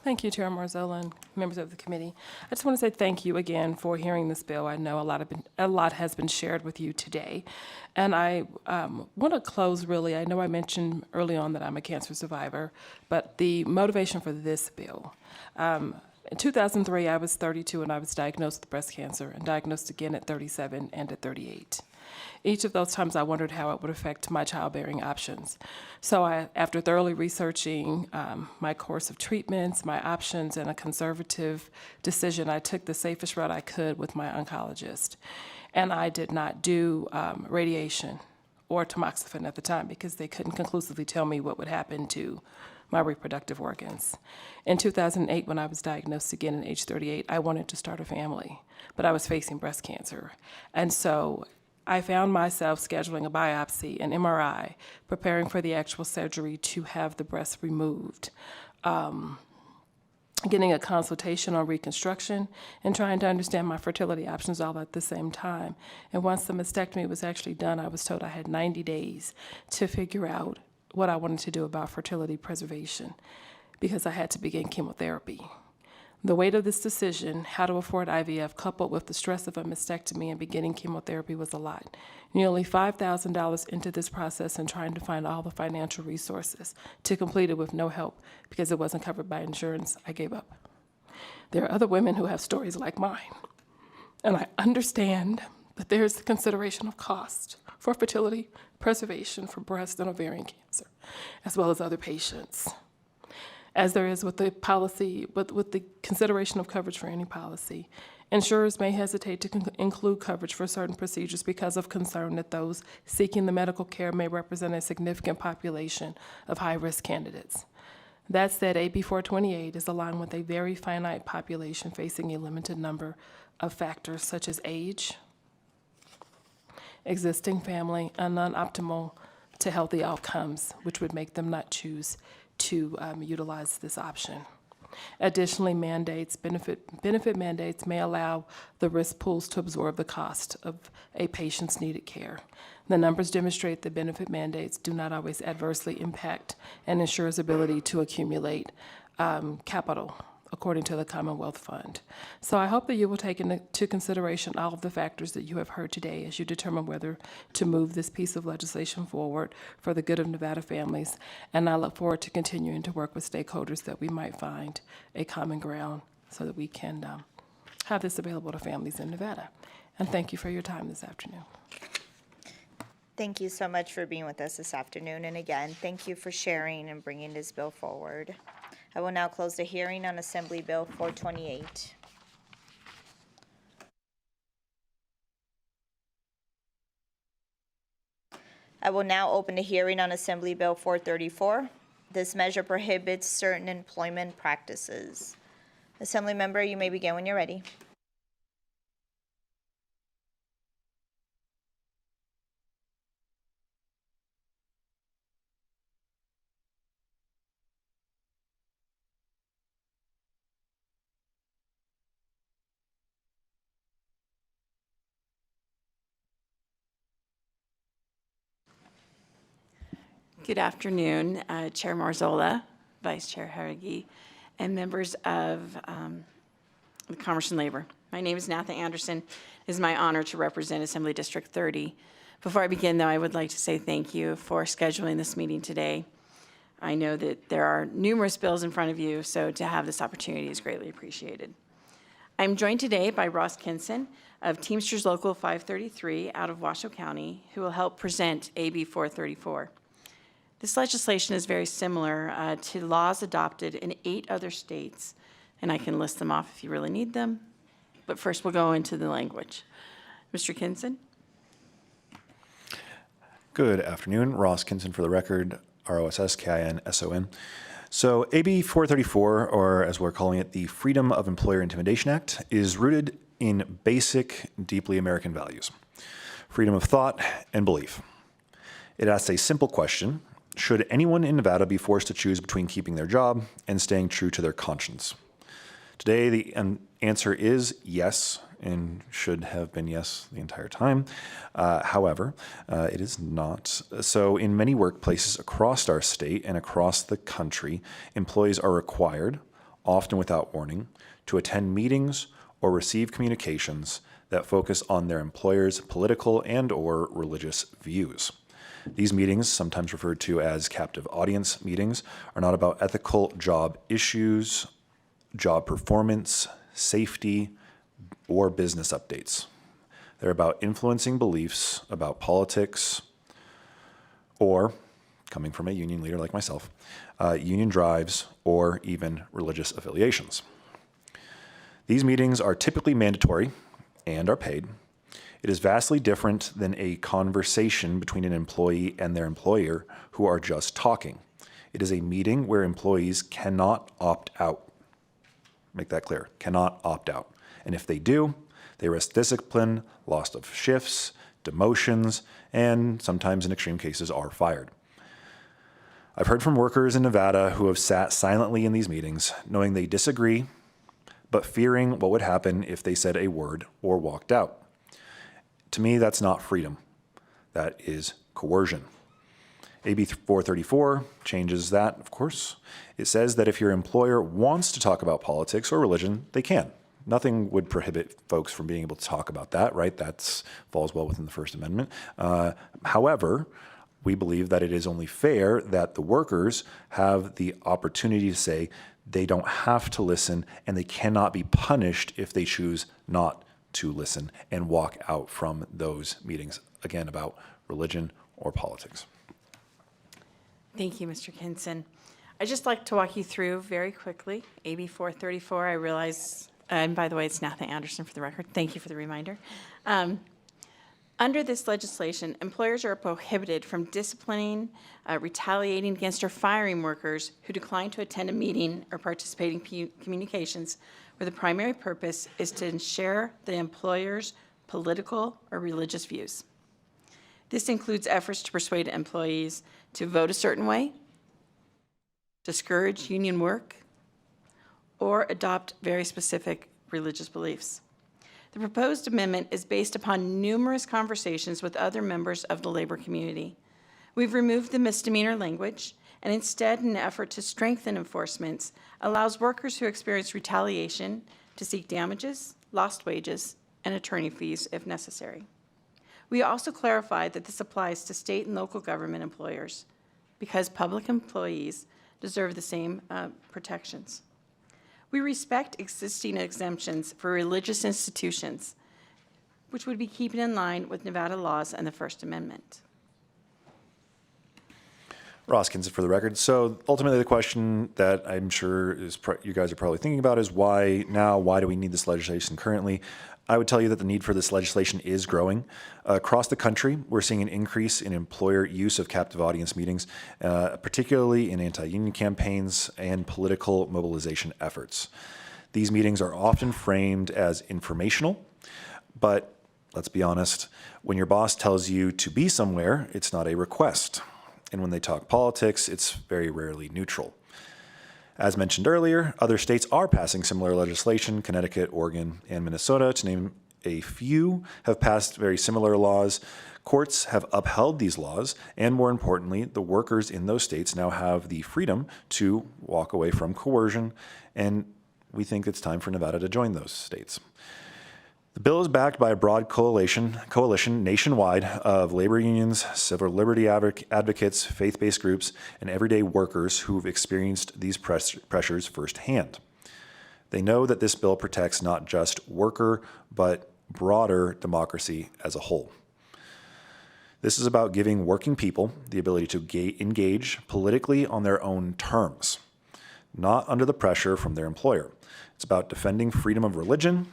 Thank you, Chair Marzola and members of the committee. I just want to say thank you again for hearing this bill. I know a lot has been shared with you today. And I want to close really, I know I mentioned early on that I'm a cancer survivor, but the motivation for this bill, in 2003, I was 32 and I was diagnosed with breast cancer, and diagnosed again at 37 and at 38. Each of those times I wondered how it would affect my childbearing options. So after thoroughly researching my course of treatments, my options, and a conservative decision, I took the safest route I could with my oncologist. And I did not do radiation or tamoxifen at the time because they couldn't conclusively tell me what would happen to my reproductive organs. In 2008, when I was diagnosed again at age 38, I wanted to start a family, but I was facing breast cancer. And so I found myself scheduling a biopsy, an MRI, preparing for the actual surgery to have the breast removed, getting a consultation on reconstruction, and trying to understand my fertility options all at the same time. And once the mastectomy was actually done, I was told I had 90 days to figure out what I wanted to do about fertility preservation because I had to begin chemotherapy. The weight of this decision, how to afford IVF, coupled with the stress of a mastectomy and beginning chemotherapy, was a lot. Nearly $5,000 into this process and trying to find all the financial resources to complete it with no help because it wasn't covered by insurance, I gave up. There are other women who have stories like mine, and I understand that there's the consideration of cost for fertility preservation for breast and ovarian cancer, as well as other patients. As there is with the policy, with the consideration of coverage for any policy, insurers may hesitate to include coverage for certain procedures because of concern that those seeking the medical care may represent a significant population of high-risk candidates. That said, AB 428 is aligned with a very finite population facing a limited number of factors such as age, existing family, and non-optimal to healthy outcomes, which would make them not choose to utilize this option. Additionally, benefit mandates may allow the risk pools to absorb the cost of a patient's needed care. The numbers demonstrate that benefit mandates do not always adversely impact an insurer's ability to accumulate capital, according to the Commonwealth Fund. So I hope that you will take into consideration all of the factors that you have heard today as you determine whether to move this piece of legislation forward for the good of Nevada families. And I look forward to continuing to work with stakeholders that we might find a common ground so that we can have this available to families in Nevada. And thank you for your time this afternoon.
Thank you so much for being with us this afternoon. And again, thank you for sharing and bringing this bill forward. I will now close the hearing on Assembly Bill 428. I will now open the hearing on Assembly Bill 434. This measure prohibits certain employment practices. Assembly member, you may begin when you're ready.
Good afternoon, Chair Marzola, Vice Chair Harrigy, and members of the Commerce and Labor. My name is Natha Anderson. It is my honor to represent Assembly District 30. Before I begin, though, I would like to say thank you for scheduling this meeting today. I know that there are numerous bills in front of you, so to have this opportunity is greatly appreciated. I'm joined today by Ross Kinson of Teamsters Local 533 out of Washoe County, who will help present AB 434. This legislation is very similar to laws adopted in 8 other states, and I can list them off if you really need them. But first, we'll go into the language. Mr. Kinson?
Good afternoon. Ross Kinson for the record, ROSS-KIN-SON. So AB 434, or as we're calling it, the Freedom of Employer Intimidation Act, is rooted in basic, deeply American values: freedom of thought and belief. It asks a simple question: should anyone in Nevada be forced to choose between keeping their job and staying true to their conscience? Today, the answer is yes, and should have been yes the entire time. However, it is not. So in many workplaces across our state and across the country, employees are required, often without warning, to attend meetings or receive communications that focus on their employer's political and/or religious views. These meetings, sometimes referred to as captive audience meetings, are not about ethical job issues, job performance, safety, or business updates. They're about influencing beliefs about politics, or, coming from a union leader like myself, union drives, or even religious affiliations. These meetings are typically mandatory and are paid. It is vastly different than a conversation between an employee and their employer who are just talking. It is a meeting where employees cannot opt out. Make that clear, cannot opt out. And if they do, they risk discipline, loss of shifts, demotions, and sometimes in extreme cases are fired. I've heard from workers in Nevada who have sat silently in these meetings, knowing they disagree, but fearing what would happen if they said a word or walked out. To me, that's not freedom. That is coercion. AB 434 changes that, of course. It says that if your employer wants to talk about politics or religion, they can. Nothing would prohibit folks from being able to talk about that, right? That falls well within the First Amendment. However, we believe that it is only fair that the workers have the opportunity to say they don't have to listen and they cannot be punished if they choose not to listen and walk out from those meetings, again, about religion or politics.
Thank you, Mr. Kinson. I'd just like to walk you through very quickly AB 434. I realize, and by the way, it's Nathan Anderson for the record. Thank you for the reminder. Under this legislation, employers are prohibited from disciplining, retaliating against, or firing workers who decline to attend a meeting or participate in communications where the primary purpose is to share the employer's political or religious views. This includes efforts to persuade employees to vote a certain way, discourage union work, or adopt very specific religious beliefs. The proposed amendment is based upon numerous conversations with other members of the labor community. We've removed the misdemeanor language and instead, in an effort to strengthen enforcement, allows workers who experience retaliation to seek damages, lost wages, and attorney fees if necessary. We also clarified that this applies to state and local government employers because public employees deserve the same protections. We respect existing exemptions for religious institutions, which would be keeping in line with Nevada laws and the First Amendment.
Ross Kinson for the record. So ultimately the question that I'm sure is you guys are probably thinking about is why now? Why do we need this legislation currently? I would tell you that the need for this legislation is growing. Across the country, we're seeing an increase in employer use of captive audience meetings, particularly in anti-union campaigns and political mobilization efforts. These meetings are often framed as informational, but let's be honest, when your boss tells you to be somewhere, it's not a request. And when they talk politics, it's very rarely neutral. As mentioned earlier, other states are passing similar legislation. Connecticut, Oregon, and Minnesota, to name a few, have passed very similar laws. Courts have upheld these laws, and more importantly, the workers in those states now have the freedom to walk away from coercion, and we think it's time for Nevada to join those states. The bill is backed by a broad coalition nationwide of labor unions, civil liberty advocates, faith-based groups, and everyday workers who've experienced these pressures firsthand. They know that this bill protects not just worker, but broader democracy as a whole. This is about giving working people the ability to engage politically on their own terms, not under the pressure from their employer. It's about defending freedom of religion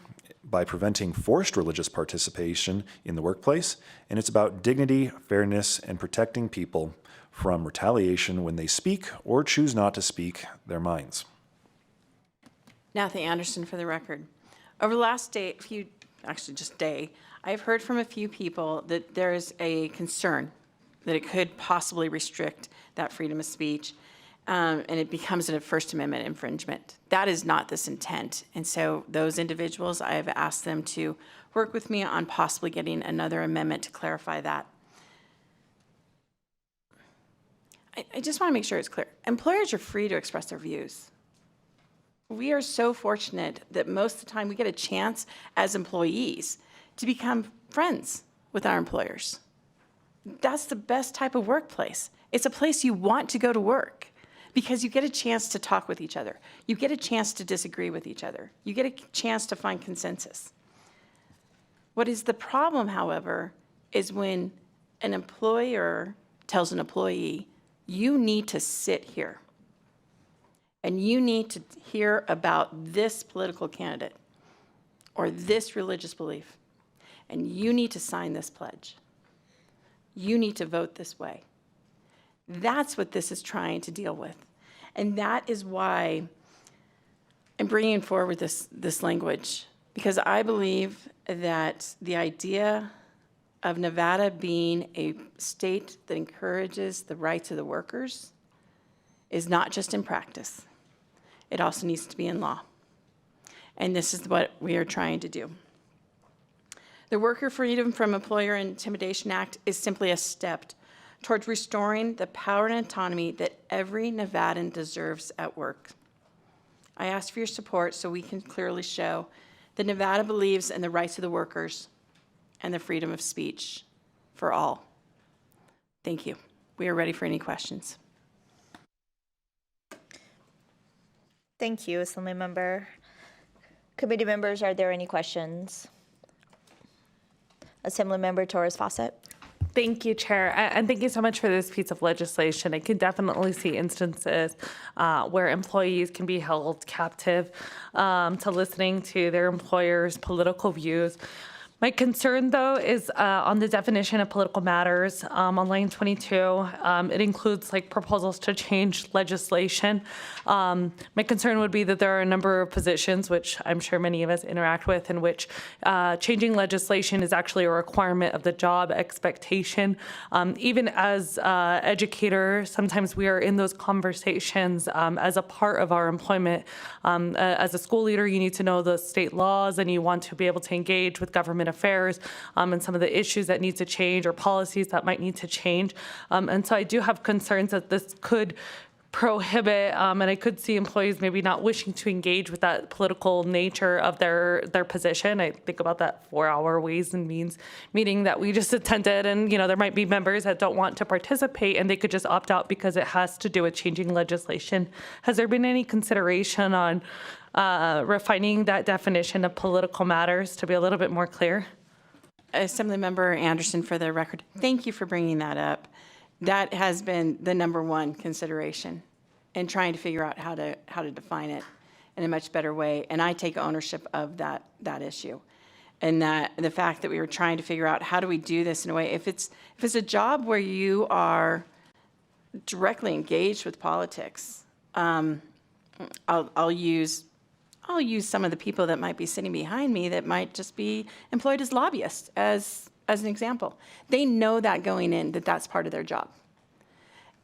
by preventing forced religious participation in the workplace, and it's about dignity, fairness, and protecting people from retaliation when they speak or choose not to speak their minds.
Nathan Anderson for the record. Over the last day, I've heard from a few people that there is a concern that it could possibly restrict that freedom of speech, and it becomes a First Amendment infringement. That is not this intent. And so those individuals, I have asked them to work with me on possibly getting another amendment to clarify that. I just want to make sure it's clear. Employers are free to express their views. We are so fortunate that most of the time we get a chance as employees to become friends with our employers. That's the best type of workplace. It's a place you want to go to work because you get a chance to talk with each other. You get a chance to disagree with each other. You get a chance to find consensus. What is the problem, however, is when an employer tells an employee, you need to sit here and you need to hear about this political candidate or this religious belief, and you need to sign this pledge. You need to vote this way. That's what this is trying to deal with. And that is why I'm bringing forward this language, because I believe that the idea of Nevada being a state that encourages the rights of the workers is not just in practice. It also needs to be in law. And this is what we are trying to do. The Worker Freedom from Employer Intimidation Act is simply a step towards restoring the power and autonomy that every Nevadan deserves at work. I ask for your support so we can clearly show that Nevada believes in the rights of the workers and the freedom of speech for all. Thank you. We are ready for any questions.
Thank you, Assemblymember. Committee members, are there any questions? Assemblymember Torres Fawcett.
Thank you, Chair, and thank you so much for this piece of legislation. I can definitely see instances where employees can be held captive to listening to their employer's political views. My concern, though, is on the definition of political matters on line 22. It includes proposals to change legislation. My concern would be that there are a number of positions, which I'm sure many of us interact with, in which changing legislation is actually a requirement of the job expectation. Even as educators, sometimes we are in those conversations as a part of our employment. As a school leader, you need to know the state laws, and you want to be able to engage with government affairs and some of the issues that need to change or policies that might need to change. And so I do have concerns that this could prohibit, and I could see employees maybe not wishing to engage with that political nature of their position. I think about that 4-hour Ways and Means meeting that we just attended, and there might be members that don't want to participate and they could just opt out because it has to do with changing legislation. Has there been any consideration on refining that definition of political matters to be a little bit more clear?
Assemblymember Anderson, for the record, thank you for bringing that up. That has been the number one consideration in trying to figure out how to define it in a much better way. And I take ownership of that issue. And that the fact that we were trying to figure out how do we do this in a way, if it's a job where you are directly engaged with politics, I'll use some of the people that might be sitting behind me that might just be employed as lobbyists as an example. They know that going in, that's part of their job.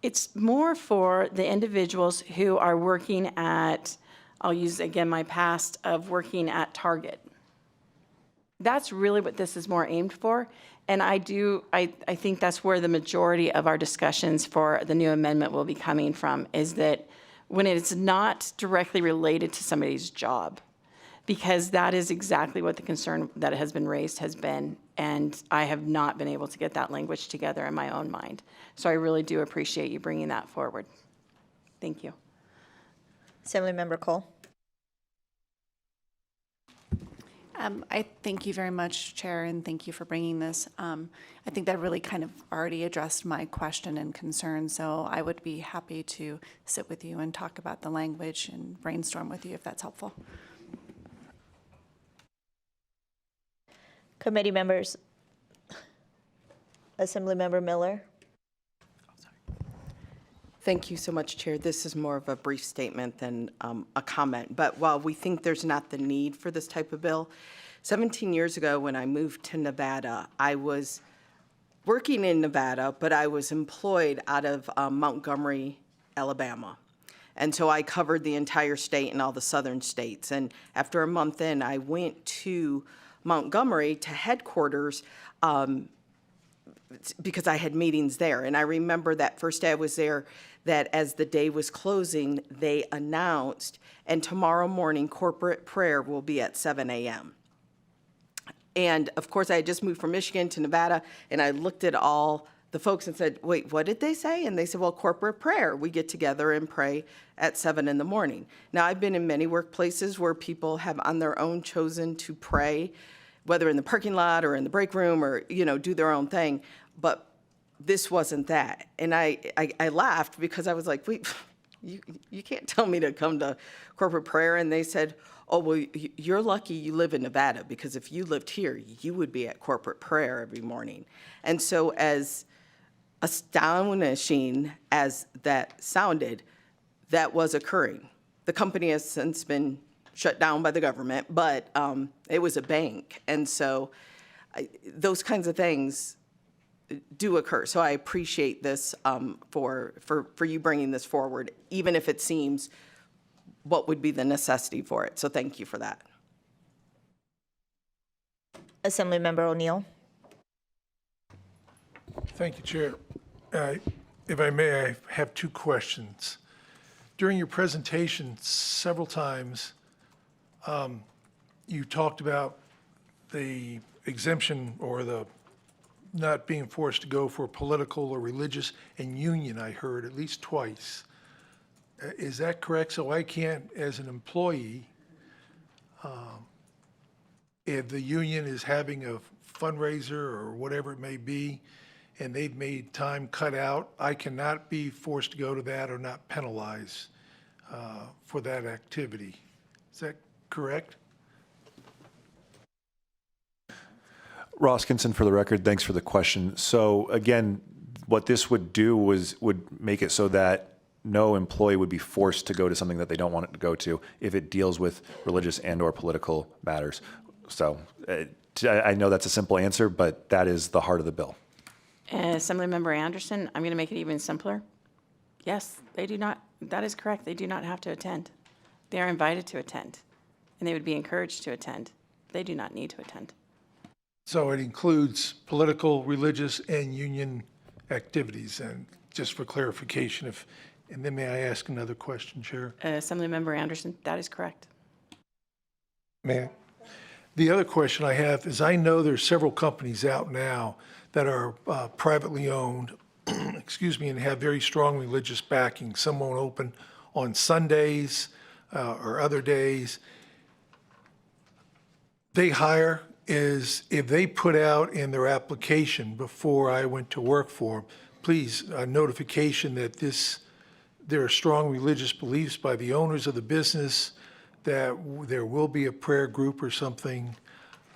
It's more for the individuals who are working at, I'll use again my past of working at Target. That's really what this is more aimed for. And I think that's where the majority of our discussions for the new amendment will be coming from, is that when it's not directly related to somebody's job, because that is exactly what the concern that has been raised has been, and I have not been able to get that language together in my own mind. So I really do appreciate you bringing that forward. Thank you.
Assemblymember Cole.
I thank you very much, Chair, and thank you for bringing this. I think that really kind of already addressed my question and concern, so I would be happy to sit with you and talk about the language and brainstorm with you if that's helpful.
Committee members. Assemblymember Miller.
Thank you so much, Chair. This is more of a brief statement than a comment. But while we think there's not the need for this type of bill, 17 years ago when I moved to Nevada, I was working in Nevada, but I was employed out of Montgomery, Alabama. And so I covered the entire state and all the southern states. And after a month in, I went to Montgomery to headquarters because I had meetings there. And I remember that first day I was there, that as the day was closing, they announced, and tomorrow morning corporate prayer will be at 7 a.m. And of course, I had just moved from Michigan to Nevada, and I looked at all the folks and said, wait, what did they say? And they said, well, corporate prayer. We get together and pray at 7 in the morning. Now, I've been in many workplaces where people have on their own chosen to pray, whether in the parking lot or in the break room or, do their own thing. But this wasn't that. And I laughed because I was like, wait, you can't tell me to come to corporate prayer. And they said, oh, well, you're lucky you live in Nevada, because if you lived here, you would be at corporate prayer every morning. And so as astonishing as that sounded, that was occurring. The company has since been shut down by the government, but it was a bank. And so those kinds of things do occur. So I appreciate this for you bringing this forward, even if it seems what would be the necessity for it. So thank you for that.
Assemblymember O'Neill.
Thank you, Chair. If I may, I have two questions. During your presentation, several times, you talked about the exemption or the not being forced to go for political or religious and union, I heard at least twice. Is that correct? So I can't, as an employee, if the union is having a fundraiser or whatever it may be, and they've made time cut out, I cannot be forced to go to that or not penalized for that activity. Is that correct?
Ross Kinson, for the record, thanks for the question. So again, what this would do would make it so that no employee would be forced to go to something that they don't want it to go to if it deals with religious and or political matters. So I know that's a simple answer, but that is the heart of the bill.
Assemblymember Anderson, I'm going to make it even simpler. Yes, they do not, that is correct. They do not have to attend. They are invited to attend, and they would be encouraged to attend. They do not need to attend.
So it includes political, religious, and union activities. And just for clarification, and then may I ask another question, Chair?
Assemblymember Anderson, that is correct.
May I? The other question I have is I know there's several companies out now that are privately owned, excuse me, and have very strong religious backing. Some won't open on Sundays or other days. They hire is if they put out in their application before I went to work for them, please, a notification that there are strong religious beliefs by the owners of the business, that there will be a prayer group or something.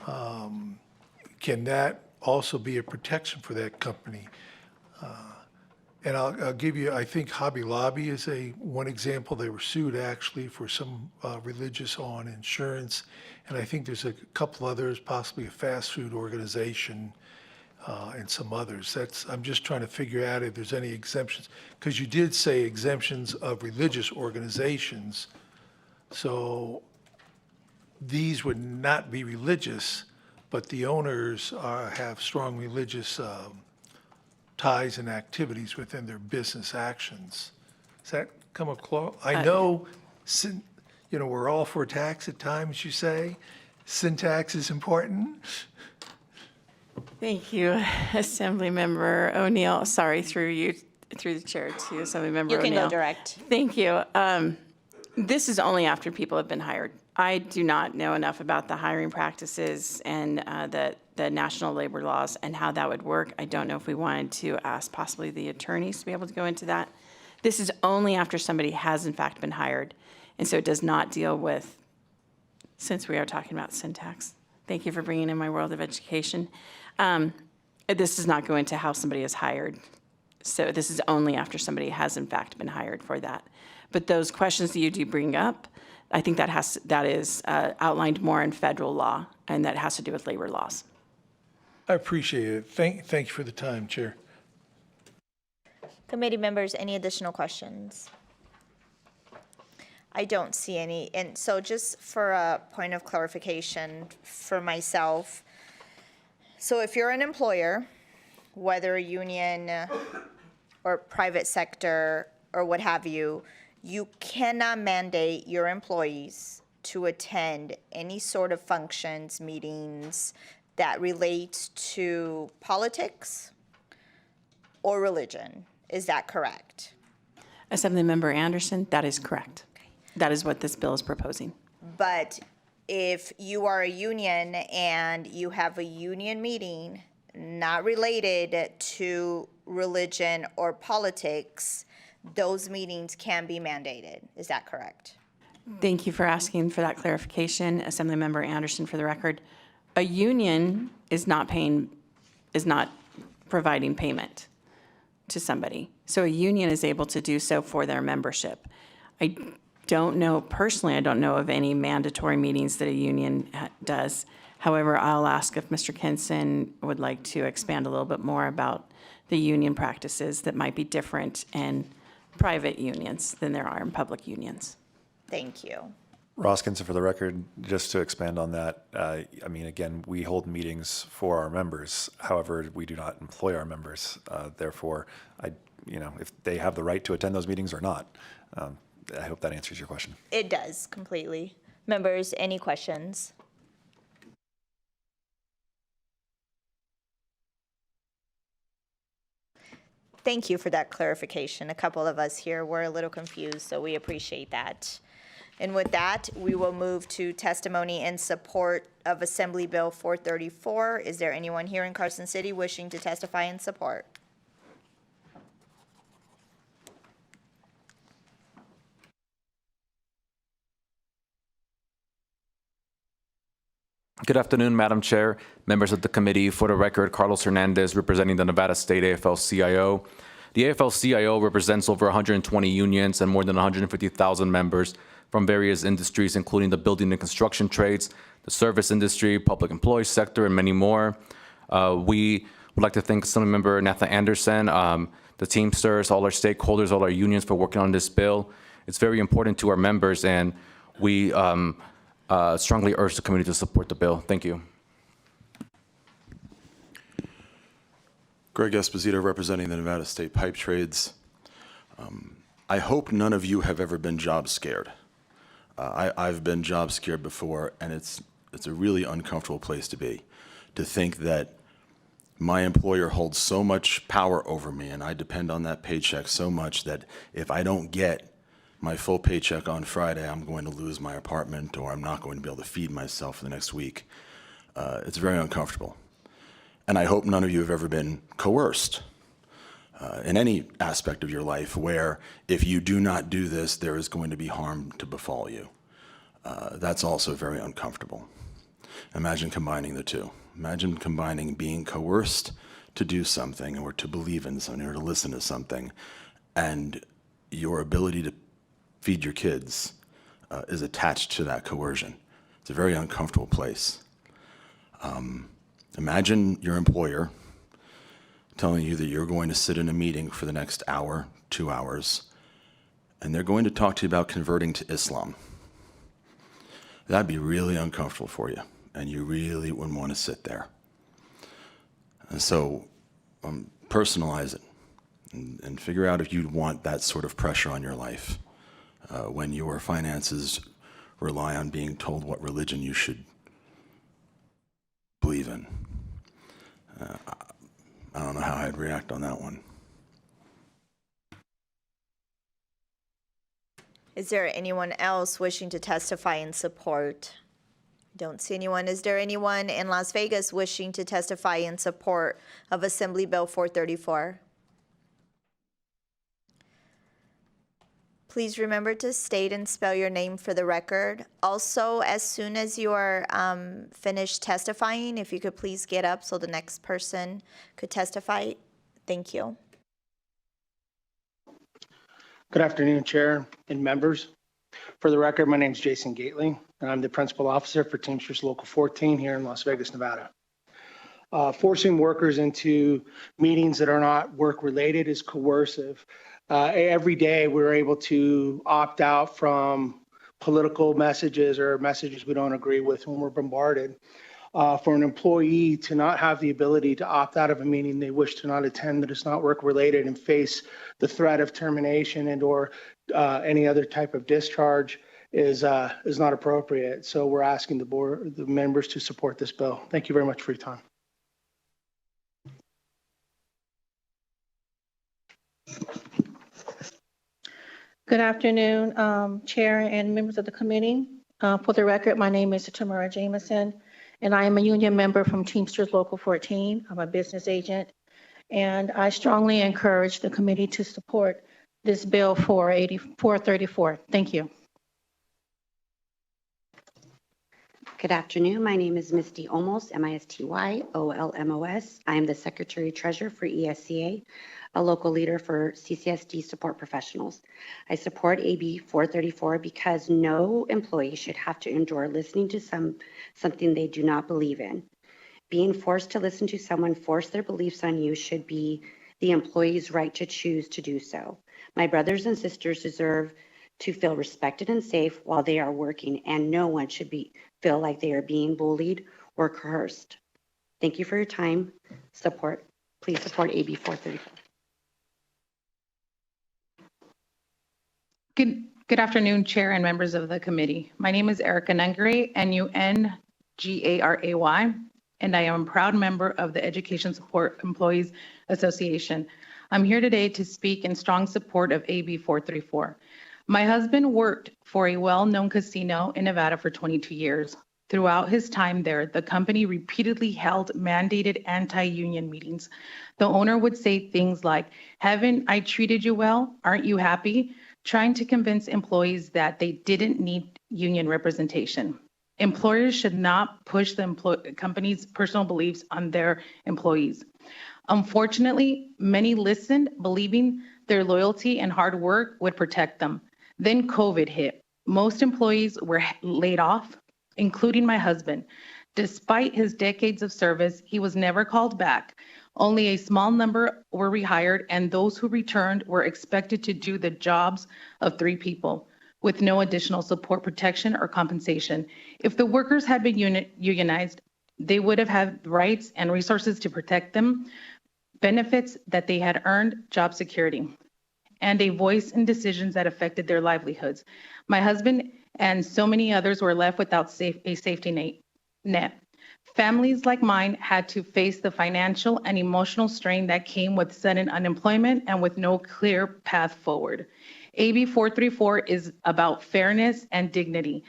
Can that also be a protection for that company? And I'll give you, I think Hobby Lobby is one example. They were sued actually for some religious on insurance. And I think there's a couple others, possibly a fast food organization and some others. I'm just trying to figure out if there's any exemptions, because you did say exemptions of religious organizations. So these would not be religious, but the owners have strong religious ties and activities within their business actions. Does that come across? I know, we're all for tax at times, you say. Syntax is important.
Thank you, Assemblymember O'Neill. Sorry, through the chair to Assemblymember O'Neill.
You can go direct.
Thank you. This is only after people have been hired. I do not know enough about the hiring practices and the national labor laws and how that would work. I don't know if we wanted to ask possibly the attorneys to be able to go into that. This is only after somebody has in fact been hired. And so it does not deal with, since we are talking about syntax. Thank you for bringing in my world of education. This does not go into how somebody is hired. So this is only after somebody has in fact been hired for that. But those questions that you do bring up, I think that is outlined more in federal law, and that has to do with labor laws.
I appreciate it. Thank you for the time, Chair.
Committee members, any additional questions? I don't see any. And so just for a point of clarification for myself, so if you're an employer, whether a union or private sector or what have you, you cannot mandate your employees to attend any sort of functions, meetings that relates to politics or religion. Is that correct?
Assemblymember Anderson, that is correct. That is what this bill is proposing.
But if you are a union and you have a union meeting not related to religion or politics, those meetings can be mandated. Is that correct?
Thank you for asking for that clarification, Assemblymember Anderson. For the record, a union is not providing payment. to somebody. So a union is able to do so for their membership. I don't know, personally, I don't know of any mandatory meetings that a union does. However, I'll ask if Mr. Kinson would like to expand a little bit more about the union practices that might be different in private unions than there are in public unions.
Thank you.
Ross Kinson, for the record, just to expand on that, I mean, again, we hold meetings for our members. However, we do not employ our members. Therefore, if they have the right to attend those meetings or not, I hope that answers your question.
It does completely. Members, any questions? Thank you for that clarification. A couple of us here were a little confused, so we appreciate that. And with that, we will move to testimony in support of Assembly Bill 434. Is there anyone here in Carson City wishing to testify in support?
Good afternoon, Madam Chair, members of the committee. For the record, Carlos Hernandez, representing the Nevada State AFL-CIO. The AFL-CIO represents over 120 unions and more than 150,000 members from various industries, including the building and construction trades, the service industry, public employee sector, and many more. We would like to thank Assemblymember Nathan Anderson, the Teamsters, all our stakeholders, all our unions for working on this bill. It's very important to our members, and we strongly urge the committee to support the bill. Thank you.
Greg Esposito, representing the Nevada State Pipe Trades. I hope none of you have ever been job scared. I've been job scared before, and it's a really uncomfortable place to be, to think that my employer holds so much power over me, and I depend on that paycheck so much that if I don't get my full paycheck on Friday, I'm going to lose my apartment, or I'm not going to be able to feed myself for the next week. It's very uncomfortable. And I hope none of you have ever been coerced in any aspect of your life where if you do not do this, there is going to be harm to befall you. That's also very uncomfortable. Imagine combining the two. Imagine combining being coerced to do something or to believe in something or to listen to something, and your ability to feed your kids is attached to that coercion. It's a very uncomfortable place. Imagine your employer telling you that you're going to sit in a meeting for the next hour, 2 hours, and they're going to talk to you about converting to Islam. That'd be really uncomfortable for you, and you really wouldn't want to sit there. And so personalize it and figure out if you'd want that sort of pressure on your life when your finances rely on being told what religion you should believe in. I don't know how I'd react on that one.
Is there anyone else wishing to testify in support? Don't see anyone. Is there anyone in Las Vegas wishing to testify in support of Assembly Bill 434? Please remember to state and spell your name for the record. Also, as soon as you are finished testifying, if you could please get up so the next person could testify. Thank you.
Good afternoon, Chair and members. For the record, my name is Jason Gately, and I'm the Principal Officer for Teamsters Local 14 here in Las Vegas, Nevada. Forcing workers into meetings that are not work-related is coercive. Every day we're able to opt out from political messages or messages we don't agree with when we're bombarded. For an employee to not have the ability to opt out of a meeting they wish to not attend that is not work-related and face the threat of termination and or any other type of discharge is not appropriate. So we're asking the members to support this bill. Thank you very much for your time.
Good afternoon, Chair and members of the committee. For the record, my name is Tamara Jameson, and I am a union member from Teamsters Local 14. I'm a business agent, and I strongly encourage the committee to support this bill 434. Thank you.
Good afternoon. My name is Misty Olmos, MISTY-OLMOS. I am the Secretary Treasurer for ESCA, a local leader for CCSD support professionals. I support AB 434 because no employee should have to endure listening to something they do not believe in. Being forced to listen to someone force their beliefs on you should be the employee's right to choose to do so. My brothers and sisters deserve to feel respected and safe while they are working, and no one should feel like they are being bullied or coerced. Thank you for your time. Please support AB 434.
Good afternoon, Chair and members of the committee. My name is Erica Nungary, N-U-N-G-A-R-A-Y, and I am a proud member of the Education Support Employees Association. I'm here today to speak in strong support of AB 434. My husband worked for a well-known casino in Nevada for 22 years. Throughout his time there, the company repeatedly held mandated anti-union meetings. The owner would say things like, "Haven't I treated you well? Aren't you happy?" Trying to convince employees that they didn't need union representation. Employers should not push the company's personal beliefs on their employees. Unfortunately, many listened, believing their loyalty and hard work would protect them. Then COVID hit. Most employees were laid off, including my husband. Despite his decades of service, he was never called back. Only a small number were rehired, and those who returned were expected to do the jobs of 3 people with no additional support, protection, or compensation. If the workers had been unionized, they would have had rights and resources to protect them, benefits that they had earned, job security, and a voice in decisions that affected their livelihoods. My husband and so many others were left without a safety net. Families like mine had to face the financial and emotional strain that came with sudden unemployment and with no clear path forward. AB 434 is about fairness and dignity.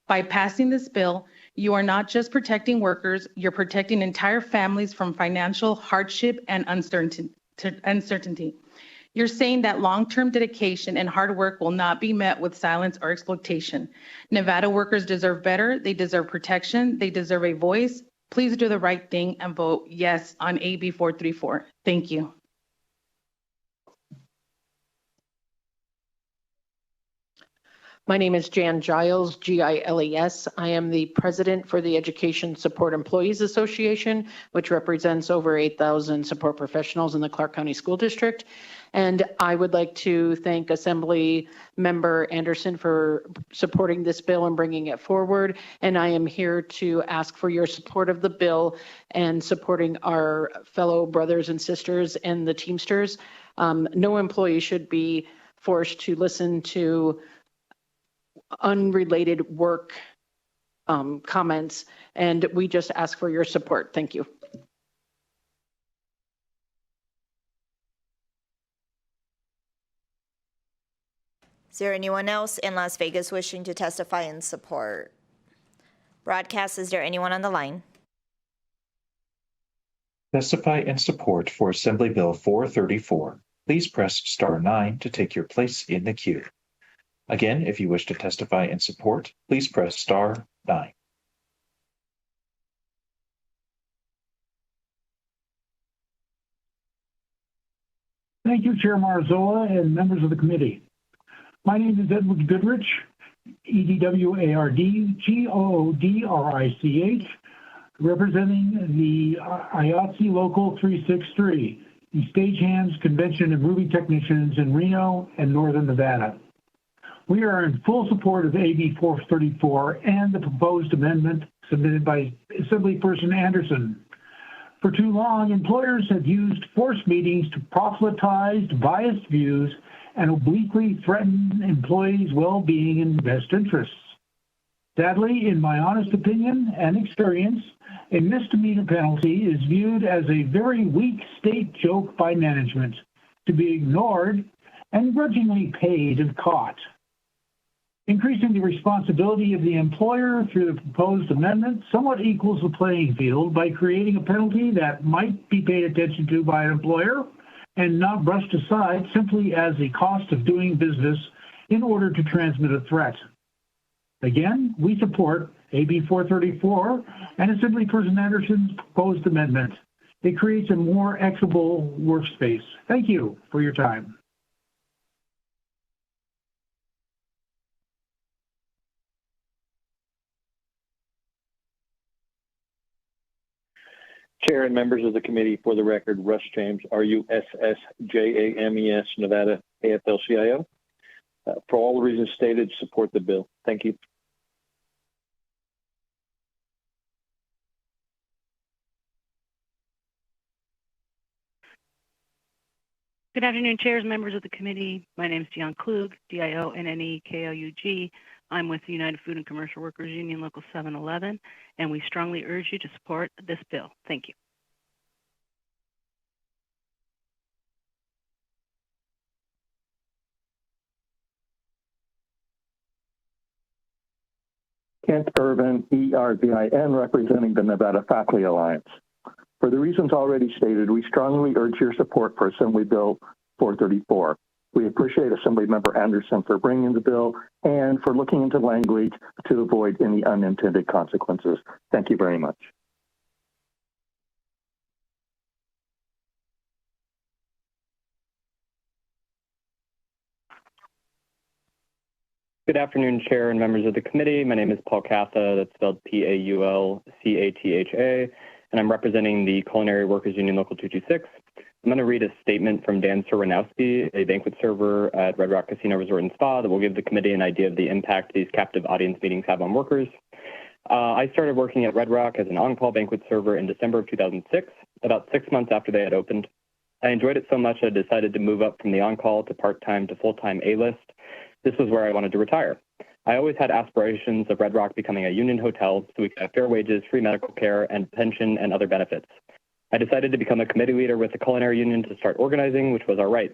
By passing this bill, you are not just protecting workers, you're protecting entire families from financial hardship and uncertainty. You're saying that long-term dedication and hard work will not be met with silence or exploitation. Nevada workers deserve better. They deserve protection. They deserve a voice. Please do the right thing and vote yes on AB 434. Thank you.
My name is Jan Giles, Giles. I am the president for the Education Support Employees Association, which represents over 8,000 support professionals in the Clark County School District. And I would like to thank Assembly Member Anderson for supporting this bill and bringing it forward. And I am here to ask for your support of the bill and supporting our fellow brothers and sisters and the Teamsters. No employee should be forced to listen to unrelated work comments, and we just ask for your support. Thank you.
Is there anyone else in Las Vegas wishing to testify in support? Broadcast, is there anyone on the line?
Testify in support for Assembly Bill 434. Please press star 9 to take your place in the queue. Again, if you wish to testify in support, please press star 9.
Thank you, Chair Marzola and members of the committee. My name is Edward Goodrich, EDWARD, representing the IATSE Local 363, the stagehands, convention, and movie technicians in Reno and Northern Nevada. We are in full support of AB 434 and the proposed amendment submitted by Assemblyperson Anderson. For too long, employers have used forced meetings to proselytize biased views and obliquely threaten employees' well-being and best interests. Sadly, in my honest opinion and experience, a misdemeanor penalty is viewed as a very weak state joke by management to be ignored and grudgingly paid if caught. Increasing the responsibility of the employer through the proposed amendment somewhat equals the playing field by creating a penalty that might be paid attention to by an employer and not brushed aside simply as a cost of doing business in order to transmit a threat. Again, we support AB 434, and Assemblyperson Anderson's proposed amendment. It creates a more equitable workspace. Thank you for your time.
Chair and members of the committee, for the record, Russ James, RUSSJAMES, Nevada, AFL-CIO. For all the reasons stated, support the bill. Thank you.
Good afternoon, chairs, members of the committee. My name is Dion Klug, DIONNEKLUG. I'm with the United Food and Commercial Workers Union Local 711, and we strongly urge you to support this bill. Thank you.
Kent Irvin, ERVIN, representing the Nevada Faculty Alliance. For the reasons already stated, we strongly urge your support for Assembly Bill 434. We appreciate Assemblymember Anderson for bringing the bill and for looking into language to avoid any unintended consequences. Thank you very much.
Good afternoon, Chair and members of the committee. My name is Paul Catha, that's spelled Paulcatha, and I'm representing the Culinary Workers Union Local 226. I'm going to read a statement from Dan Serwanowski, a banquet server at Red Rock Casino Resort and Spa, that will give the committee an idea of the impact these captive audience meetings have on workers. I started working at Red Rock as an on-call banquet server in December of 2006, about 6 months after they had opened. I enjoyed it so much I decided to move up from the on-call to part-time to full-time A-list. This was where I wanted to retire. I always had aspirations of Red Rock becoming a union hotel so we could have fair wages, free medical care, and pension and other benefits. I decided to become a committee leader with the Culinary Union to start organizing, which was our right.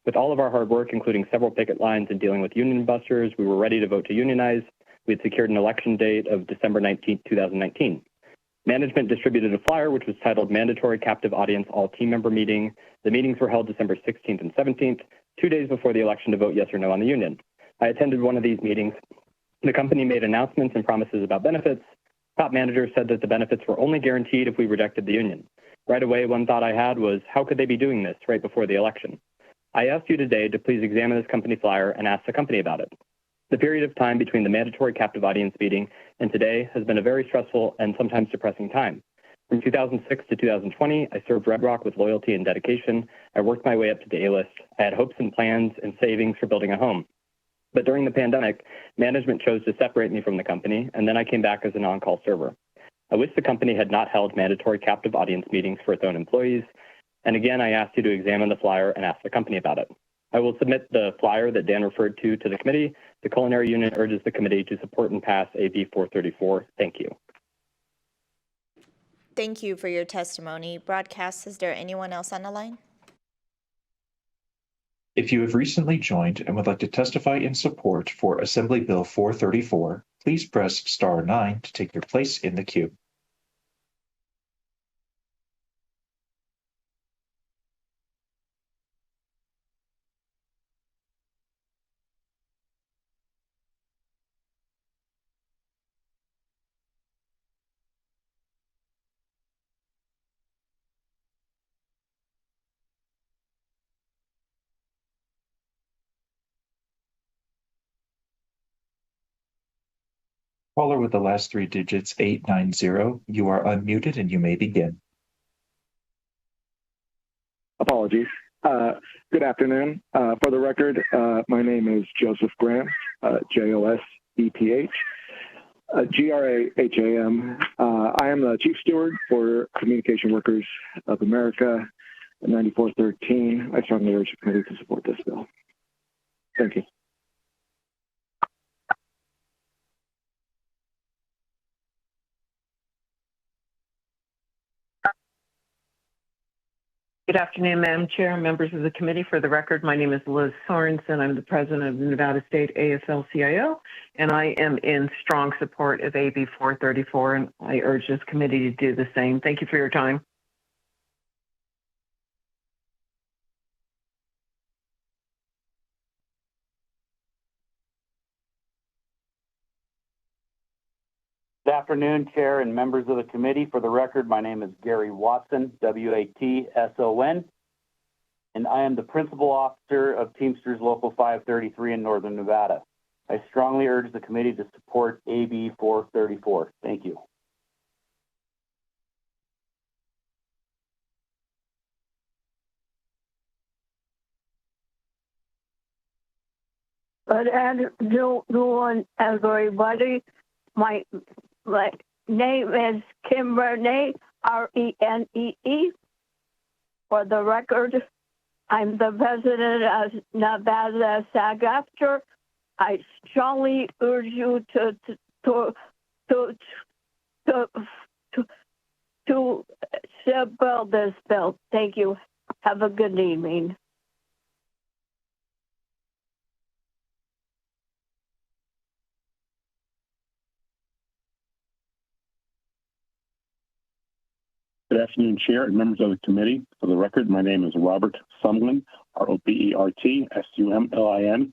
With all of our hard work, including several picket lines and dealing with union busters, we were ready to vote to unionize. We had secured an election date of December 19, 2019. Management distributed a flyer which was titled Mandatory Captive Audience All Team Member Meeting. The meetings were held December 16th and 17th, 2 days before the election to vote yes or no on the union. I attended one of these meetings. The company made announcements and promises about benefits. Top managers said that the benefits were only guaranteed if we rejected the union. Right away, one thought I had was, how could they be doing this right before the election? I asked you today to please examine this company flyer and ask the company about it. The period of time between the mandatory captive audience meeting and today has been a very stressful and sometimes depressing time. From 2006 to 2020, I served Red Rock with loyalty and dedication. I worked my way up to the A-list. I had hopes and plans and savings for building a home. But during the pandemic, management chose to separate me from the company, and then I came back as an on-call server. I wish the company had not held mandatory captive audience meetings for its own employees. And again, I asked you to examine the flyer and ask the company about it. I will submit the flyer that Dan referred to the committee. The Culinary Union urges the committee to support and pass AB 434. Thank you.
Thank you for your testimony. Broadcast, is there anyone else on the line?
If you have recently joined and would like to testify in support for Assembly Bill 434, please press star 9 to take your place in the queue. Caller with the last 3 digits, 890, you are unmuted and you may begin.
Apologies. Good afternoon. For the record, my name is Joseph Graham, JOSEPH, GRAHAM. I am the Chief Steward for Communication Workers of America, 9413. I strongly urge the committee to support this bill. Thank you.
Good afternoon, Madam Chair and members of the committee. For the record, my name is Liz Sorensen. I'm the president of the Nevada State AFL-CIO, and I am in strong support of AB 434, and I urge this committee to do the same. Thank you for your time.
Good afternoon, Chair and members of the committee. For the record, my name is Gary Watson, W-A-T-S-O-N, and I am the Principal Officer of Teamsters Local 533 in Northern Nevada. I strongly urge the committee to support AB 434. Thank you.
Good afternoon, everybody. My name is Kimberly, R-E-N-E-E. For the record, I'm the president of Nevada SAG-AFTRA. I strongly urge you to support this bill. Thank you. Have a good evening.
Good afternoon, Chair and members of the committee. For the record, my name is Robert Sumlin, R-O-B-E-R-T-S-U-M-L-I-N,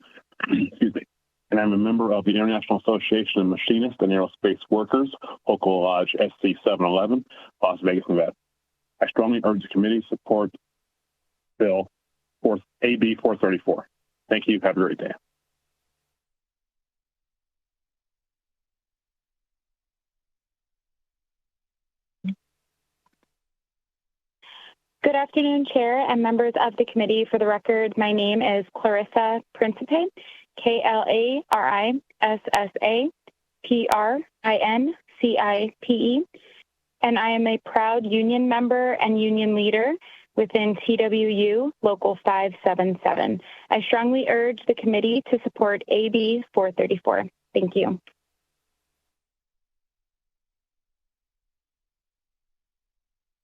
excuse me, and I'm a member of the International Association of Machinists and Aerospace Workers, Local Lodge SC 711, Las Vegas, Nevada. I strongly urge the committee to support Bill AB 434. Thank you. Have a great day.
Good afternoon, Chair and members of the committee. For the record, my name is Clarissa Principe, K-L-A-R-I-S-S-A-P-R-I-N-C-I-P-E, and I am a proud union member and union leader within TWU Local 577. I strongly urge the committee to support AB 434. Thank you.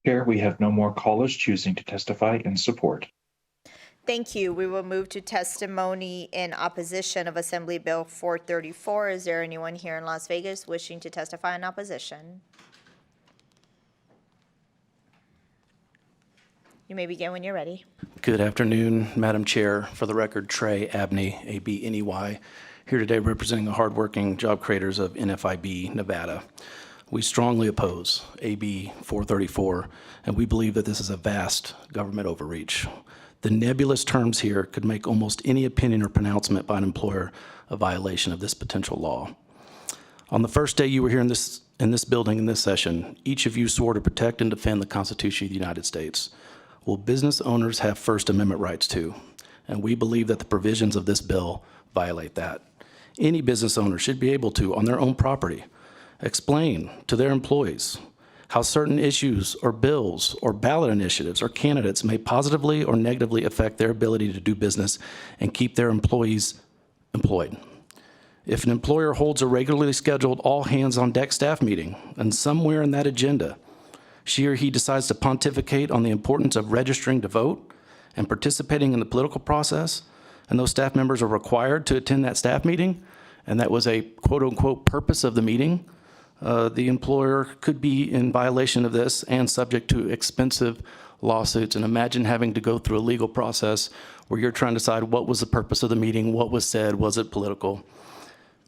Chair, we have no more callers choosing to testify in support.
Thank you. We will move to testimony in opposition of Assembly Bill 434. Is there anyone here in Las Vegas wishing to testify in opposition? You may begin when you're ready.
Good afternoon, Madam Chair. For the record, Trey Abney, A-B-N-E-Y, here today representing the hardworking job creators of NFIB, Nevada. We strongly oppose AB 434, and we believe that this is a vast government overreach. The nebulous terms here could make almost any opinion or pronouncement by an employer a violation of this potential law. On the first day you were here in this building in this session, each of you swore to protect and defend the Constitution of the United States. Well, business owners have First Amendment rights too, and we believe that the provisions of this bill violate that. Any business owner should be able to, on their own property, explain to their employees how certain issues or bills or ballot initiatives or candidates may positively or negatively affect their ability to do business and keep their employees employed. If an employer holds a regularly scheduled all-hands-on-deck staff meeting, and somewhere in that agenda, she or he decides to pontificate on the importance of registering to vote and participating in the political process, and those staff members are required to attend that staff meeting, and that was a quote-unquote purpose of the meeting, the employer could be in violation of this and subject to expensive lawsuits. And imagine having to go through a legal process where you're trying to decide what was the purpose of the meeting, what was said, was it political?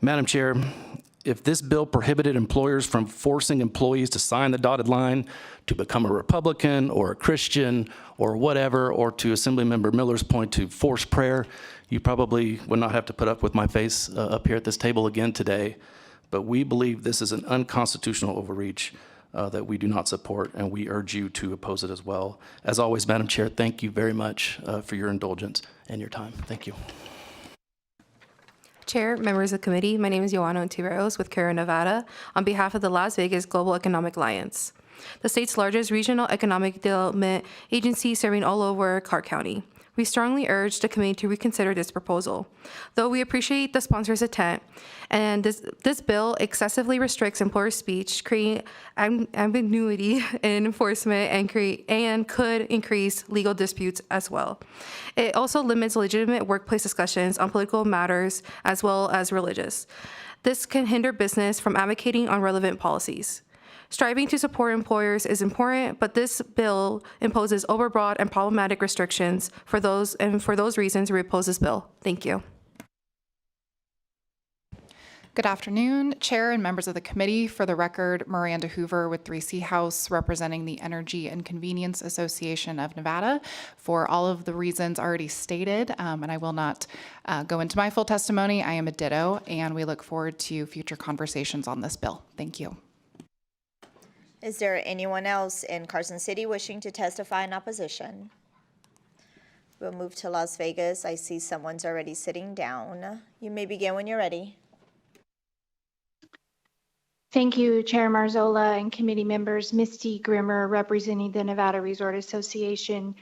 Madam Chair, if this bill prohibited employers from forcing employees to sign the dotted line to become a Republican or a Christian or whatever, or to Assemblymember Miller's point, to force prayer, you probably would not have to put up with my face up here at this table again today. But we believe this is an unconstitutional overreach that we do not support, and we urge you to oppose it as well. As always, Madam Chair, thank you very much for your indulgence and your time. Thank you.
Chair, members of the committee, my name is Joanna Ontiveros with Karen, Nevada, on behalf of the Las Vegas Global Economic Alliance, the state's largest regional economic development agency serving all over Clark County. We strongly urge the committee to reconsider this proposal. Though we appreciate the sponsor's intent, and this bill excessively restricts employer speech, creating ambiguity in enforcement, and could increase legal disputes as well. It also limits legitimate workplace discussions on political matters as well as religious. This can hinder business from advocating on relevant policies. Striving to support employers is important, but this bill imposes overbroad and problematic restrictions for those reasons, we oppose this bill. Thank you.
Good afternoon, Chair and members of the committee. For the record, Miranda Hoover with 3C House, representing the Energy and Convenience Association of Nevada. For all of the reasons already stated, and I will not go into my full testimony, I am a ditto, and we look forward to future conversations on this bill. Thank you.
Is there anyone else in Carson City wishing to testify in opposition? We'll move to Las Vegas. I see someone's already sitting down. You may begin when you're ready.
Thank you, Chair Marzola and committee members. Misty Grimmer, representing the Nevada Resort Association.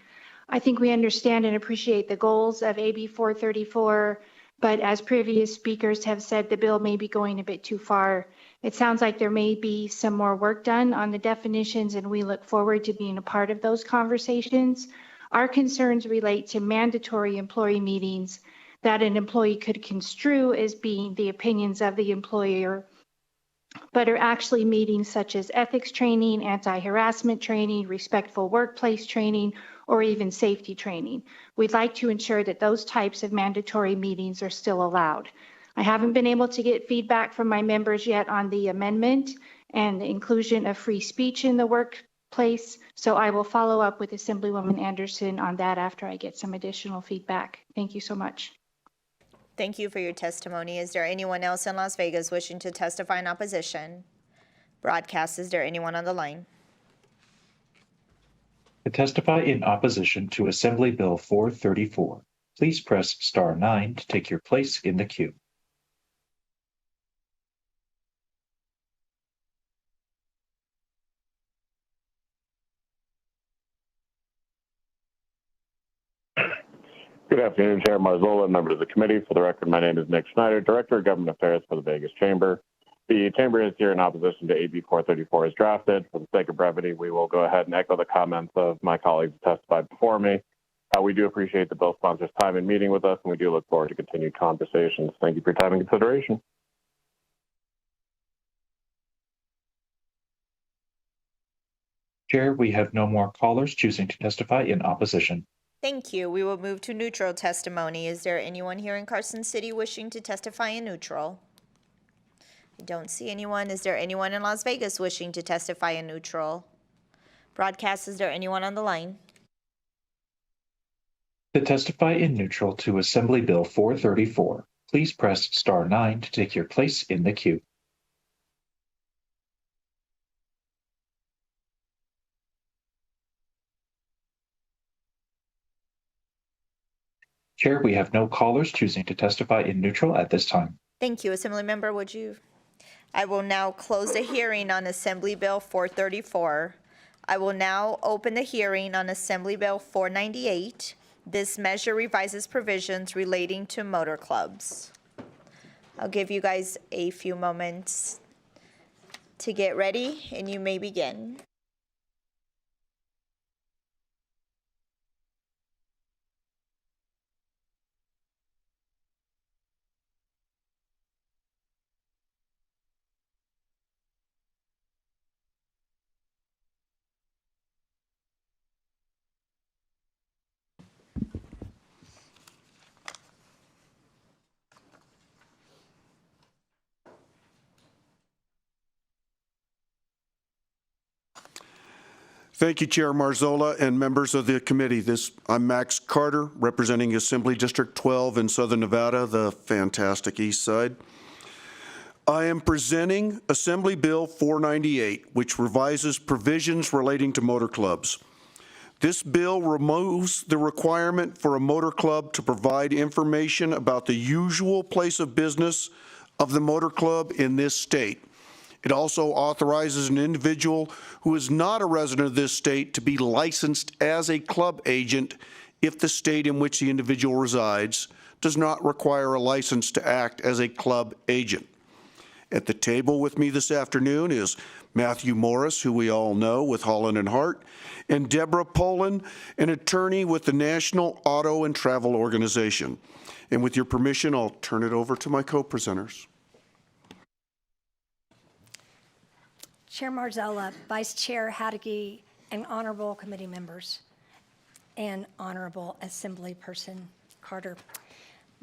I think we understand and appreciate the goals of AB 434, but as previous speakers have said, the bill may be going a bit too far. It sounds like there may be some more work done on the definitions, and we look forward to being a part of those conversations. Our concerns relate to mandatory employee meetings that an employee could construe as being the opinions of the employer, but are actually meetings such as ethics training, anti-harassment training, respectful workplace training, or even safety training. We'd like to ensure that those types of mandatory meetings are still allowed. I haven't been able to get feedback from my members yet on the amendment and the inclusion of free speech in the workplace, so I will follow up with Assemblywoman Anderson on that after I get some additional feedback. Thank you so much.
Thank you for your testimony. Is there anyone else in Las Vegas wishing to testify in opposition? Broadcast, is there anyone on the line?
To testify in opposition to Assembly Bill 434, please press star 9 to take your place in the queue.
Good afternoon, Chair Marzola and members of the committee. For the record, my name is Nick Schneider, Director of Government Affairs for the Vegas Chamber. The Chamber is here in opposition to AB 434 as drafted. For the sake of brevity, we will go ahead and echo the comments of my colleagues who testified before me. We do appreciate the bill sponsor's time in meeting with us, and we do look forward to continued conversations. Thank you for your time and consideration.
Chair, we have no more callers choosing to testify in opposition.
Thank you. We will move to neutral testimony. Is there anyone here in Carson City wishing to testify in neutral? I don't see anyone. Is there anyone in Las Vegas wishing to testify in neutral? Broadcast, is there anyone on the line?
To testify in neutral to Assembly Bill 434, please press star 9 to take your place in the queue. Chair, we have no callers choosing to testify in neutral at this time.
Thank you. Assemblymember, would you? I will now close the hearing on Assembly Bill 434. I will now open the hearing on Assembly Bill 498. This measure revises provisions relating to motor clubs. I'll give you guys a few moments to get ready, and you may begin.
Thank you, Chair Marzola and members of the committee. I'm Max Carter, representing Assembly District 12 in Southern Nevada, the fantastic East Side. I am presenting Assembly Bill 498, which revises provisions relating to motor clubs. This bill removes the requirement for a motor club to provide information about the usual place of business of the motor club in this state. It also authorizes an individual who is not a resident of this state to be licensed as a club agent if the state in which the individual resides does not require a license to act as a club agent. At the table with me this afternoon is Matthew Morris, who we all know with Holland & Hart, and Deborah Poland, an attorney with the National Auto and Travel Organization. And with your permission, I'll turn it over to my co-presenters.
Chair Marzola, Vice Chair Haddocky, and honorable committee members, and honorable Assembly Person Carter.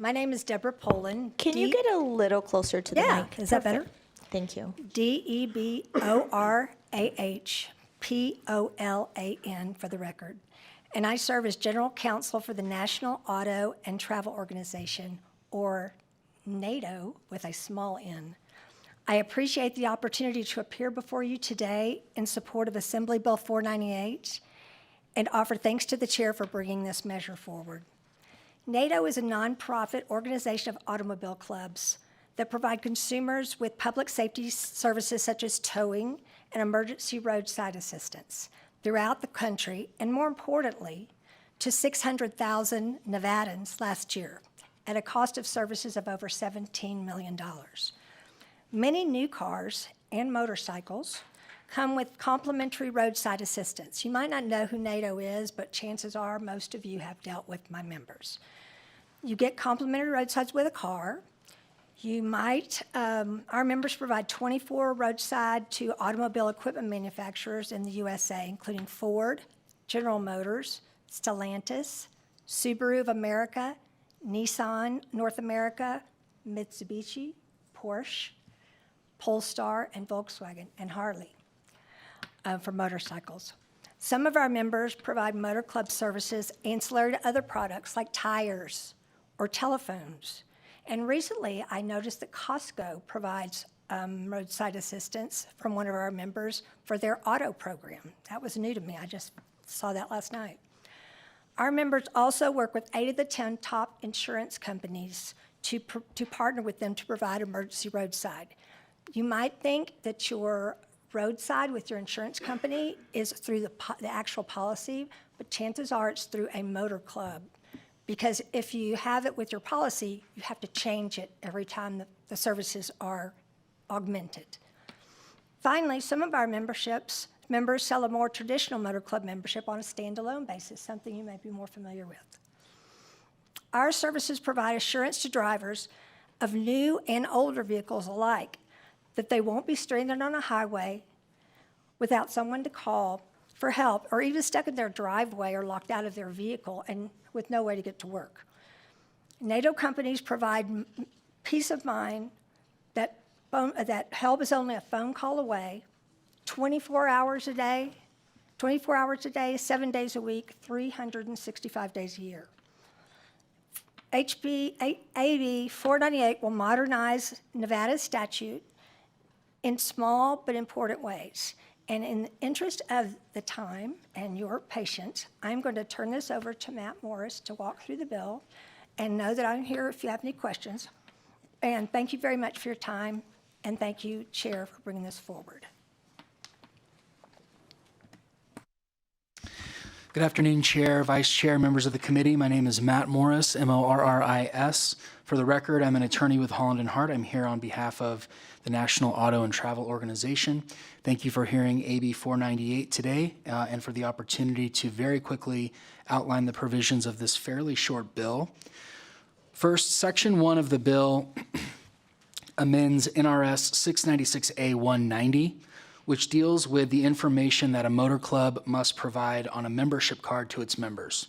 My name is Deborah Poland.
Can you get a little closer to the
Yeah,
mic?
is that better?
Thank you.
DeborahPolan for the record. And I serve as General Counsel for the National Auto and Travel Organization, or NATO with a small n. I appreciate the opportunity to appear before you today in support of Assembly Bill 498 and offer thanks to the chair for bringing this measure forward. NATO is a nonprofit organization of automobile clubs that provide consumers with public safety services such as towing and emergency roadside assistance throughout the country, and more importantly, to 600,000 Nevadans last year at a cost of services of over $17 million. Many new cars and motorcycles come with complimentary roadside assistance. You might not know who NATO is, but chances are most of you have dealt with my members. You get complimentary roadsides with a car. You might, our members provide 24 roadside to automobile equipment manufacturers in the USA, including Ford, General Motors, Stellantis, Subaru of America, Nissan North America, Mitsubishi, Porsche, Polestar, and Volkswagen, and Harley for motorcycles. Some of our members provide motor club services ancillary to other products like tires or telephones. And recently, I noticed that Costco provides roadside assistance from one of our members for their auto program. That was new to me. I just saw that last night. Our members also work with 8 of the 10 top insurance companies to partner with them to provide emergency roadside. You might think that your roadside with your insurance company is through the actual policy, but chances are it's through a motor club. Because if you have it with your policy, you have to change it every time the services are augmented. Finally, some of our members sell a more traditional motor club membership on a standalone basis, something you may be more familiar with. Our services provide assurance to drivers of new and older vehicles alike that they won't be stranded on a highway without someone to call for help, or even stuck in their driveway or locked out of their vehicle and with no way to get to work. NATO companies provide peace of mind that help is only a phone call away, 24 hours a day, 7 days a week, 365 days a year. AB 498 will modernize Nevada's statute in small but important ways. And in the interest of the time and your patience, I'm going to turn this over to Matt Morris to walk through the bill, and know that I'm here if you have any questions. And thank you very much for your time, and thank you, Chair, for bringing this forward.
Good afternoon, Chair, Vice Chair, members of the committee. My name is Matt Morris, M-O-R-R-I-S. For the record, I'm an attorney with Holland & Hart. I'm here on behalf of the National Auto and Travel Organization. Thank you for hearing AB 498 today and for the opportunity to very quickly outline the provisions of this fairly short bill. First, Section 1 of the bill amends NRS 696A-190, which deals with the information that a motor club must provide on a membership card to its members.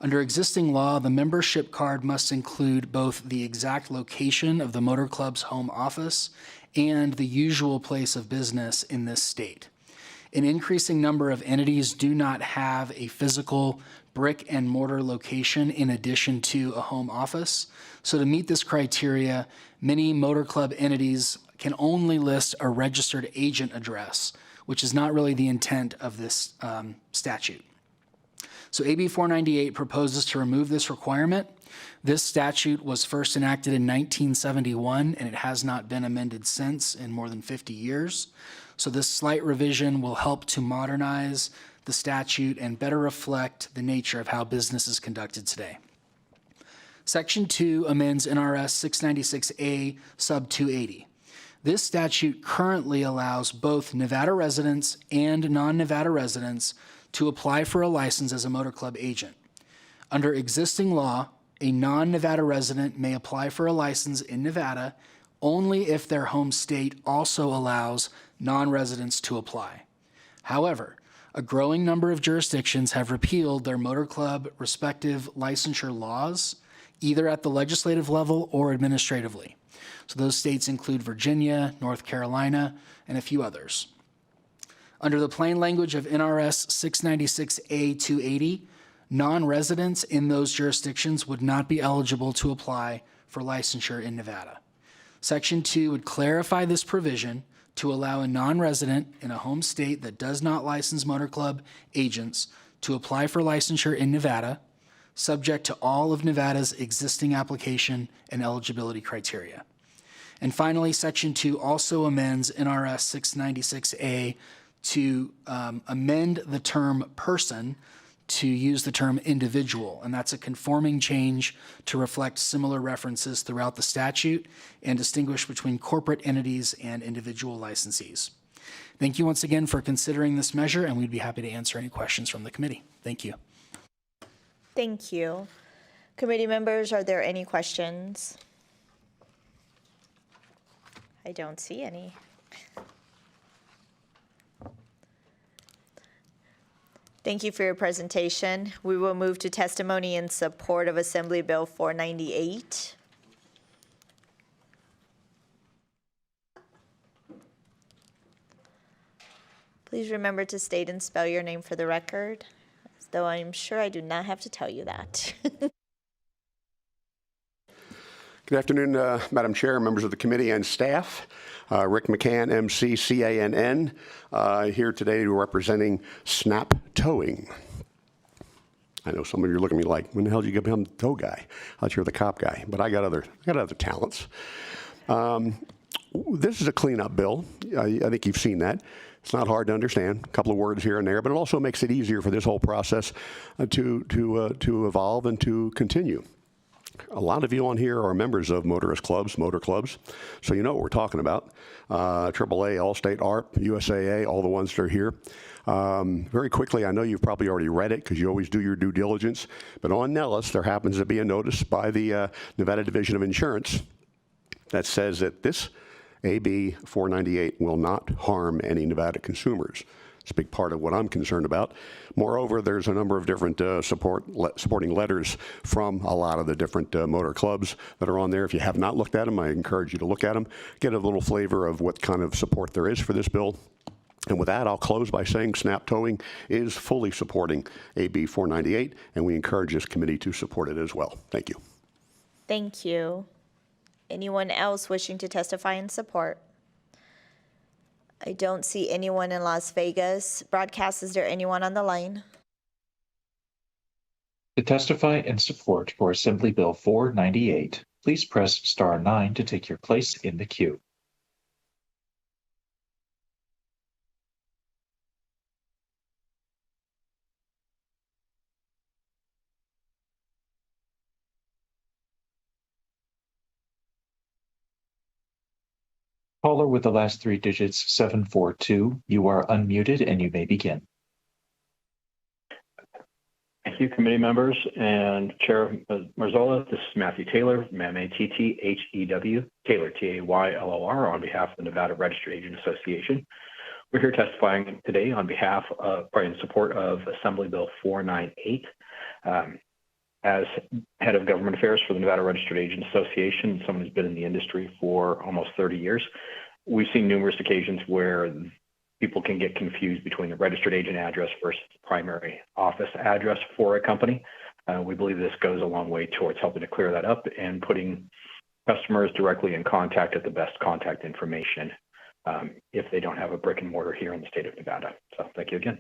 Under existing law, the membership card must include both the exact location of the motor club's home office and the usual place of business in this state. An increasing number of entities do not have a physical brick and mortar location in addition to a home office. So to meet this criteria, many motor club entities can only list a registered agent address, which is not really the intent of this statute. So AB 498 proposes to remove this requirement. This statute was first enacted in 1971, and it has not been amended since in more than 50 years. So this slight revision will help to modernize the statute and better reflect the nature of how business is conducted today. Section 2 amends NRS 696A sub 280. This statute currently allows both Nevada residents and non-Nevada residents to apply for a license as a motor club agent. Under existing law, a non-Nevada resident may apply for a license in Nevada only if their home state also allows non-residents to apply. However, a growing number of jurisdictions have repealed their motor club respective licensure laws,
either at the legislative level or administratively. So those states include Virginia, North Carolina, and a few others. Under the plain language of NRS 696A-280, non-residents in those jurisdictions would not be eligible to apply for licensure in Nevada. Section 2 would clarify this provision to allow a non-resident in a home state that does not license motor club agents to apply for licensure in Nevada, subject to all of Nevada's existing application and eligibility criteria. And finally, Section 2 also amends NRS 696A to amend the term person to use the term individual, and that's a conforming change to reflect similar references throughout the statute and distinguish between corporate entities and individual licensees. Thank you once again for considering this measure, and we'd be happy to answer any questions from the committee. Thank you.
Thank you. Committee members, are there any questions? I don't see any. Thank you for your presentation. We will move to testimony in support of Assembly Bill 498. Please remember to state and spell your name for the record, though I'm sure I do not have to tell you that.
Good afternoon, Madam Chair, members of the committee and staff. Rick McCann, M-C-C-A-N-N, here today representing Snap Towing. I know some of you are looking at me like, when the hell did you become the tow guy? I thought you were the cop guy, but I got other talents. This is a cleanup bill. I think you've seen that. It's not hard to understand, a couple of words here and there, but it also makes it easier for this whole process to evolve and to continue. A lot of you on here are members of motor clubs, so you know what we're talking about. AAA, Allstate, ARP, USAA, all the ones that are here. Very quickly, I know you've probably already read it because you always do your due diligence, but on Nellis, there happens to be a notice by the Nevada Division of Insurance that says that this AB 498 will not harm any Nevada consumers. It's a big part of what I'm concerned about. Moreover, there's a number of different supporting letters from a lot of the different motor clubs that are on there. If you have not looked at them, I encourage you to look at them, get a little flavor of what kind of support there is for this bill. And with that, I'll close by saying Snap Towing is fully supporting AB 498, and we encourage this committee to support it as well. Thank you.
Thank you. Anyone else wishing to testify in support? I don't see anyone in Las Vegas. Broadcast, is there anyone on the line?
To testify in support for Assembly Bill 498, please press star 9 to take your place in the queue. Caller with the last 3 digits, 742, you are unmuted and you may begin.
Thank you, committee members and Chair Marzola. This is Matthew Taylor, M-A-T-T-H-E-W, Taylor, T-A-Y-L-O-R, on behalf of the Nevada Registered Agent Association. We're here testifying today on behalf of, or in support of Assembly Bill 498. As head of government affairs for the Nevada Registered Agent Association, someone who's been in the industry for almost 30 years, we've seen numerous occasions where people can get confused between the registered agent address versus the primary office address for a company. We believe this goes a long way towards helping to clear that up and putting customers directly in contact at the best contact information if they don't have a brick and mortar here in the state of Nevada. So thank you again.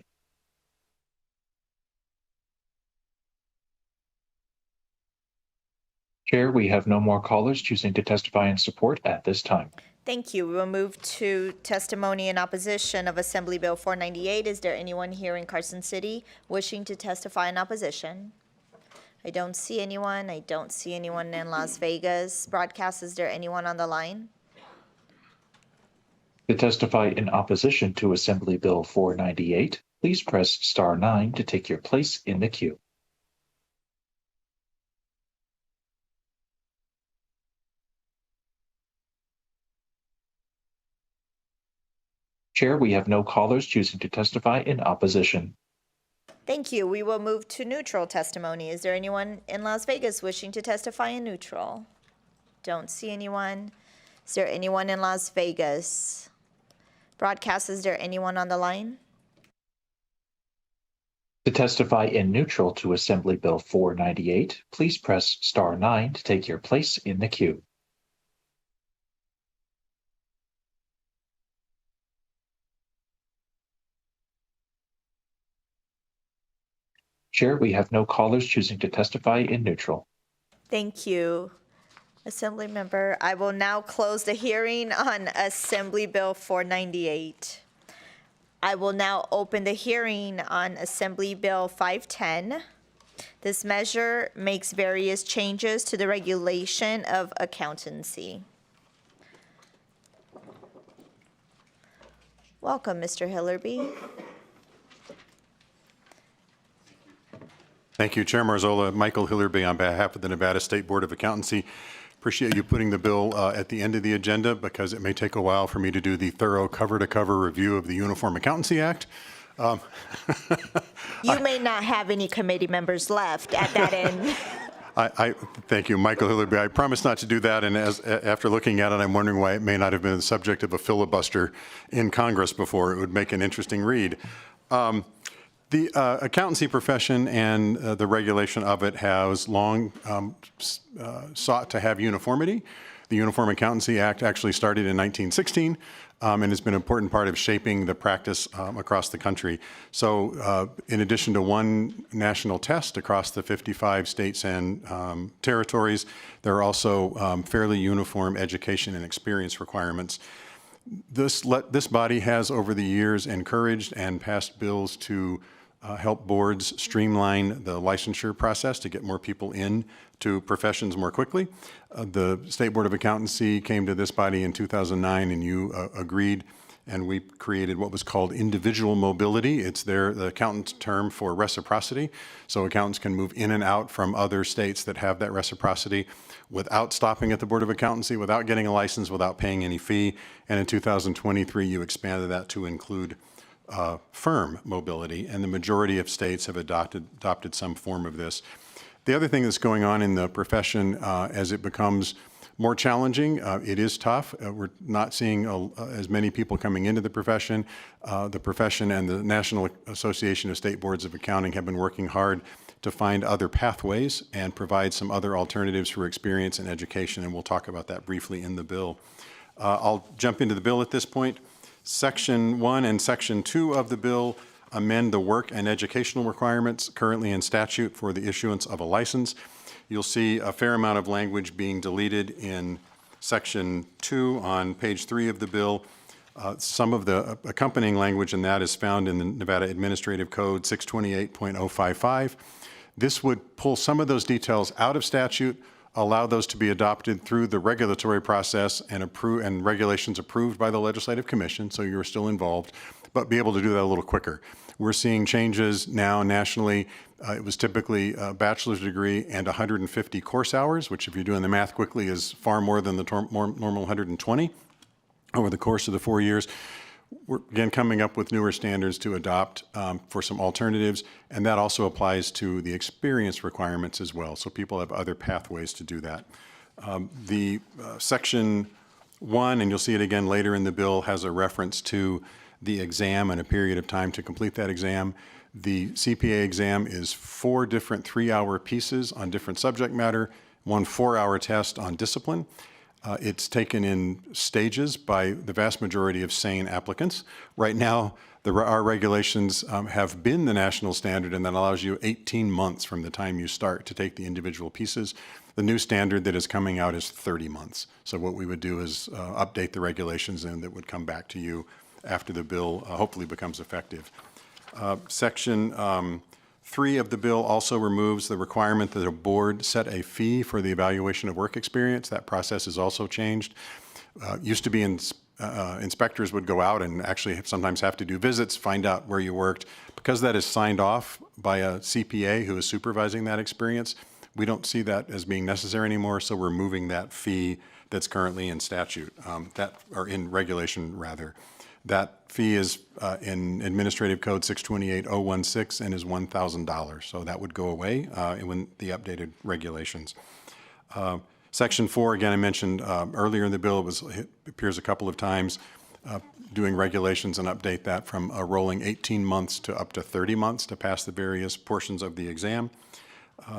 Chair, we have no more callers choosing to testify in support at this time.
Thank you. We will move to testimony in opposition of Assembly Bill 498. Is there anyone here in Carson City wishing to testify in opposition? I don't see anyone. I don't see anyone in Las Vegas. Broadcast, is there anyone on the line?
To testify in opposition to Assembly Bill 498, please press star 9 to take your place in the queue. Chair, we have no callers choosing to testify in opposition.
Thank you. We will move to neutral testimony. Is there anyone in Las Vegas wishing to testify in neutral? Don't see anyone. Is there anyone in Las Vegas? Broadcast, is there anyone on the line?
To testify in neutral to Assembly Bill 498, please press star 9 to take your place in the queue. Chair, we have no callers choosing to testify in neutral.
Thank you, Assembly Member. I will now close the hearing on Assembly Bill 498. I will now open the hearing on Assembly Bill 510. This measure makes various changes to the regulation of accountancy. Welcome, Mr. Hillerby.
Thank you, Chair Marzola. Michael Hillerby on behalf of the Nevada State Board of Accountancy. Appreciate you putting the bill at the end of the agenda because it may take a while for me to do the thorough cover-to-cover review of the Uniform Accountancy Act.
You may not have any committee members left at that end.
I thank you, Michael Hillerby. I promise not to do that, and after looking at it, I'm wondering why it may not have been the subject of a filibuster in Congress before. It would make an interesting read. The accountancy profession and the regulation of it has long sought to have uniformity. The Uniform Accountancy Act actually started in 1916 and has been an important part of shaping the practice across the country. So in addition to one national test across the 55 states and territories, there are also fairly uniform education and experience requirements. This body has over the years encouraged and passed bills to help boards streamline the licensure process to get more people in to professions more quickly. The State Board of Accountancy came to this body in 2009 and you agreed, and we created what was called individual mobility. It's the accountant's term for reciprocity. So accountants can move in and out from other states that have that reciprocity without stopping at the Board of Accountancy, without getting a license, without paying any fee. And in 2023, you expanded that to include firm mobility, and the majority of states have adopted some form of this. The other thing that's going on in the profession as it becomes more challenging, it is tough. We're not seeing as many people coming into the profession. The profession and the National Association of State Boards of Accounting have been working hard to find other pathways and provide some other alternatives for experience and education, and we'll talk about that briefly in the bill. I'll jump into the bill at this point. Section 1 and Section 2 of the bill amend the work and educational requirements currently in statute for the issuance of a license. You'll see a fair amount of language being deleted in Section 2 on page 3 of the bill. Some of the accompanying language in that is found in the Nevada Administrative Code 628.055. This would pull some of those details out of statute, allow those to be adopted through the regulatory process and regulations approved by the Legislative Commission, so you're still involved, but be able to do that a little quicker. We're seeing changes now nationally. It was typically a bachelor's degree and 150 course hours, which if you're doing the math quickly is far more than the normal 120 over the course of the 4 years. We're again coming up with newer standards to adopt for some alternatives, and that also applies to the experience requirements as well. So people have other pathways to do that. The Section 1, and you'll see it again later in the bill, has a reference to the exam and a period of time to complete that exam. The CPA exam is 4 different 3-hour pieces on different subject matter, 1 4-hour test on discipline. It's taken in stages by the vast majority of sane applicants. Right now, our regulations have been the national standard, and that allows you 18 months from the time you start to take the individual pieces. The new standard that is coming out is 30 months. So what we would do is update the regulations, and that would come back to you after the bill hopefully becomes effective. Section 3 of the bill also removes the requirement that a board set a fee for the evaluation of work experience. That process has also changed. Used to be inspectors would go out and actually sometimes have to do visits, find out where you worked. Because that is signed off by a CPA who is supervising that experience, we don't see that as being necessary anymore, so we're moving that fee that's currently in statute, or in regulation rather. That fee is in Administrative Code 628016 and is $1,000. So that would go away when the updated regulations. Section 4, again, I mentioned earlier in the bill, it appears a couple of times, doing regulations and update that from a rolling 18 months to up to 30 months to pass the various portions of the exam.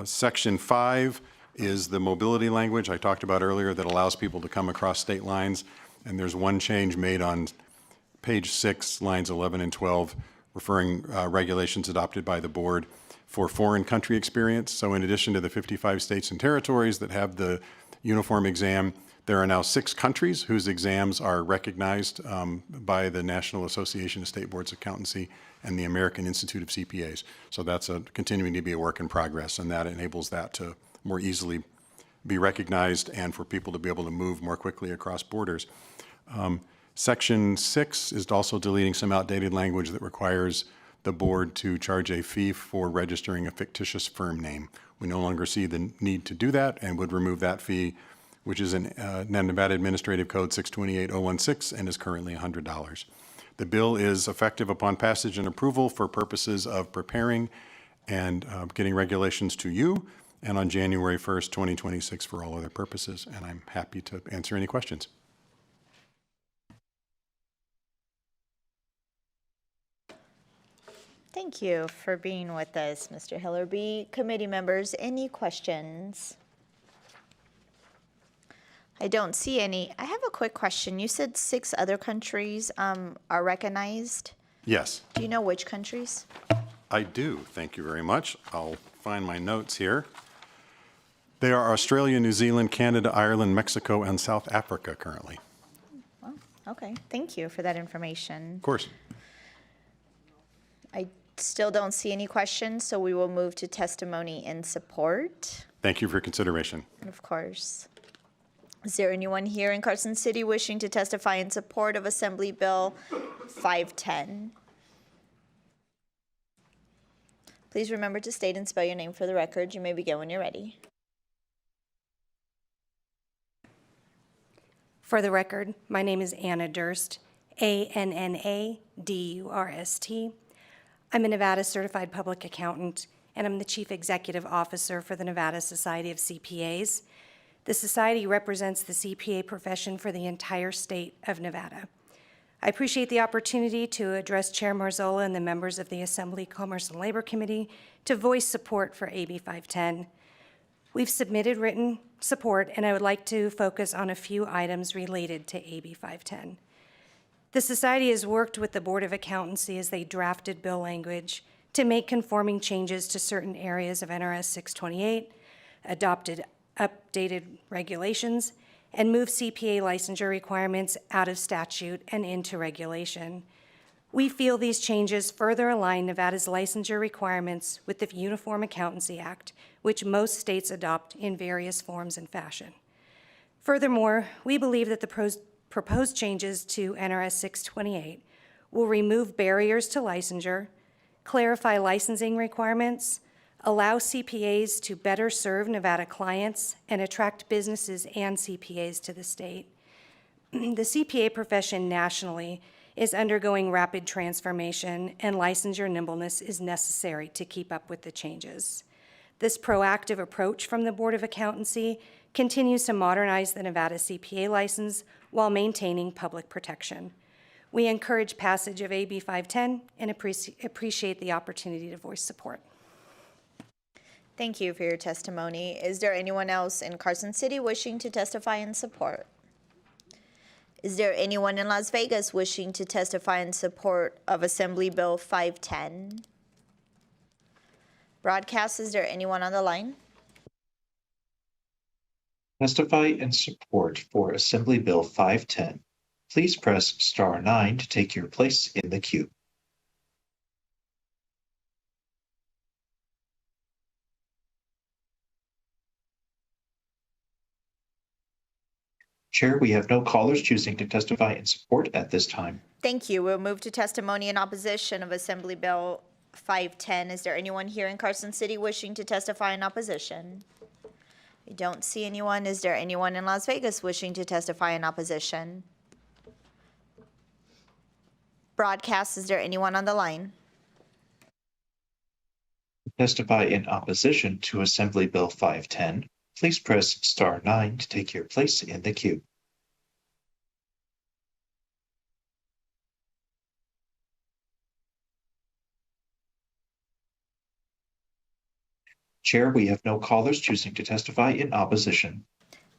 Section 5 is the mobility language I talked about earlier that allows people to come across state lines. And there's one change made on page 6, lines 11 and 12, referring regulations adopted by the board for foreign country experience. So in addition to the 55 states and territories that have the uniform exam, there are now 6 countries whose exams are recognized by the National Association of State Boards of Accountancy and the American Institute of CPAs. So that's continuing to be a work in progress, and that enables that to more easily be recognized and for people to be able to move more quickly across borders. Section 6 is also deleting some outdated language that requires the board to charge a fee for registering a fictitious firm name. We no longer see the need to do that and would remove that fee, which is in Nevada Administrative Code 628016 and is currently $100. The bill is effective upon passage and approval for purposes of preparing and getting regulations to you, and on January 1st, 2026 for all other purposes. And I'm happy to answer any questions.
Thank you for being with us, Mr. Hillerby. Committee members, any questions? I don't see any. I have a quick question. You said 6 other countries are recognized.
Yes.
Do you know which countries?
I do. Thank you very much. I'll find my notes here. They are Australia, New Zealand, Canada, Ireland, Mexico, and South Africa currently.
Well, okay. Thank you for that information.
Of course.
I still don't see any questions, so we will move to testimony in support.
Thank you for your consideration.
Of course. Is there anyone here in Carson City wishing to testify in support of Assembly Bill 510? Please remember to state and spell your name for the record. You may begin when you're ready.
For the record, my name is Anna Durst, ANNADURST. I'm a Nevada Certified Public Accountant, and I'm the Chief Executive Officer for the Nevada Society of CPAs. The Society represents the CPA profession for the entire state of Nevada. I appreciate the opportunity to address Chair Marzola and the members of the Assembly Commerce and Labor Committee to voice support for AB 510. We've submitted written support, and I would like to focus on a few items related to AB 510. The Society has worked with the Board of Accountancy as they drafted bill language to make conforming changes to certain areas of NRS 628, adopted updated regulations, and move CPA licensure requirements out of statute and into regulation. We feel these changes further align Nevada's licensure requirements with the Uniform Accountancy Act, which most states adopt in various forms and fashion. Furthermore, we believe that the proposed changes to NRS 628 will remove barriers to licensure, clarify licensing requirements, allow CPAs to better serve Nevada clients, and attract businesses and CPAs to the state. The CPA profession nationally is undergoing rapid transformation, and licensure nimbleness is necessary to keep up with the changes. This proactive approach from the Board of Accountancy continues to modernize the Nevada CPA license while maintaining public protection. We encourage passage of AB 510 and appreciate the opportunity to voice support.
Thank you for your testimony. Is there anyone else in Carson City wishing to testify in support? Is there anyone in Las Vegas wishing to testify in support of Assembly Bill 510? Broadcast, is there anyone on the line?
Testify in support for Assembly Bill 510. Please press star 9 to take your place in the queue. Chair, we have no callers choosing to testify in support at this time.
Thank you. We'll move to testimony in opposition of Assembly Bill 510. Is there anyone here in Carson City wishing to testify in opposition? We don't see anyone. Is there anyone in Las Vegas wishing to testify in opposition? Broadcast, is there anyone on the line?
To testify in opposition to Assembly Bill 510, please press star 9 to take your place in the queue. Chair, we have no callers choosing to testify in opposition.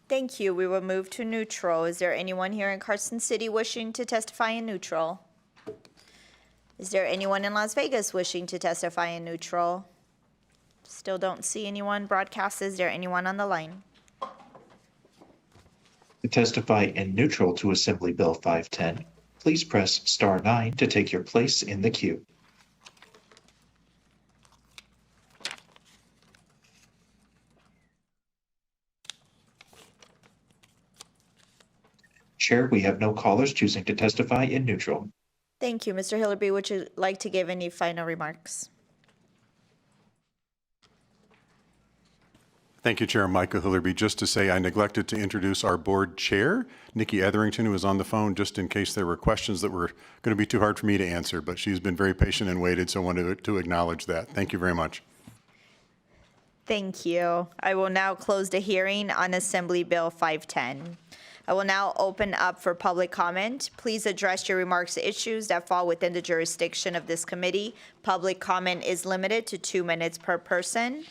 Thank you. We will move to neutral. Is there anyone here in Carson City wishing to testify in neutral? Is there anyone in Las Vegas wishing to testify in neutral? Still don't see anyone. Broadcast, is there anyone on the line?
To testify in neutral to Assembly Bill 510, please press star 9 to take your place in the queue. Chair, we have no callers choosing to testify in neutral.
Thank you. Mr. Hillerby, would you like to give any final remarks?
Thank you, Chair Michael Hillerby. Just to say, I neglected to introduce our board chair, Nikki Etherington, who is on the phone just in case there were questions that were going to be too hard for me to answer, but she's been very patient and waited, so I wanted to acknowledge that. Thank you very much.
Thank you. I will now close the hearing on Assembly Bill 510. I will now open up for public comment. Please address your remarks to issues that fall within the jurisdiction of this committee. Public comment is limited to 2 minutes per person.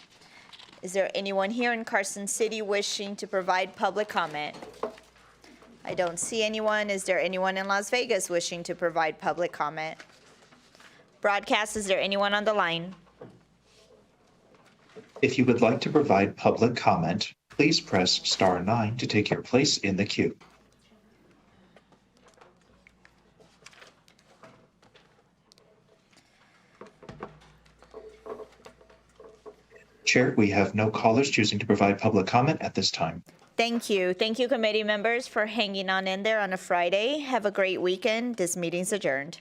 Is there anyone here in Carson City wishing to provide public comment? I don't see anyone. Is there anyone in Las Vegas wishing to provide public comment? Broadcast, is there anyone on the line?
If you would like to provide public comment, please press star 9 to take your place in the queue. Chair, we have no callers choosing to provide public comment at this time.
Thank you. Thank you, committee members, for hanging on in there on a Friday. Have a great weekend. This meeting's adjourned.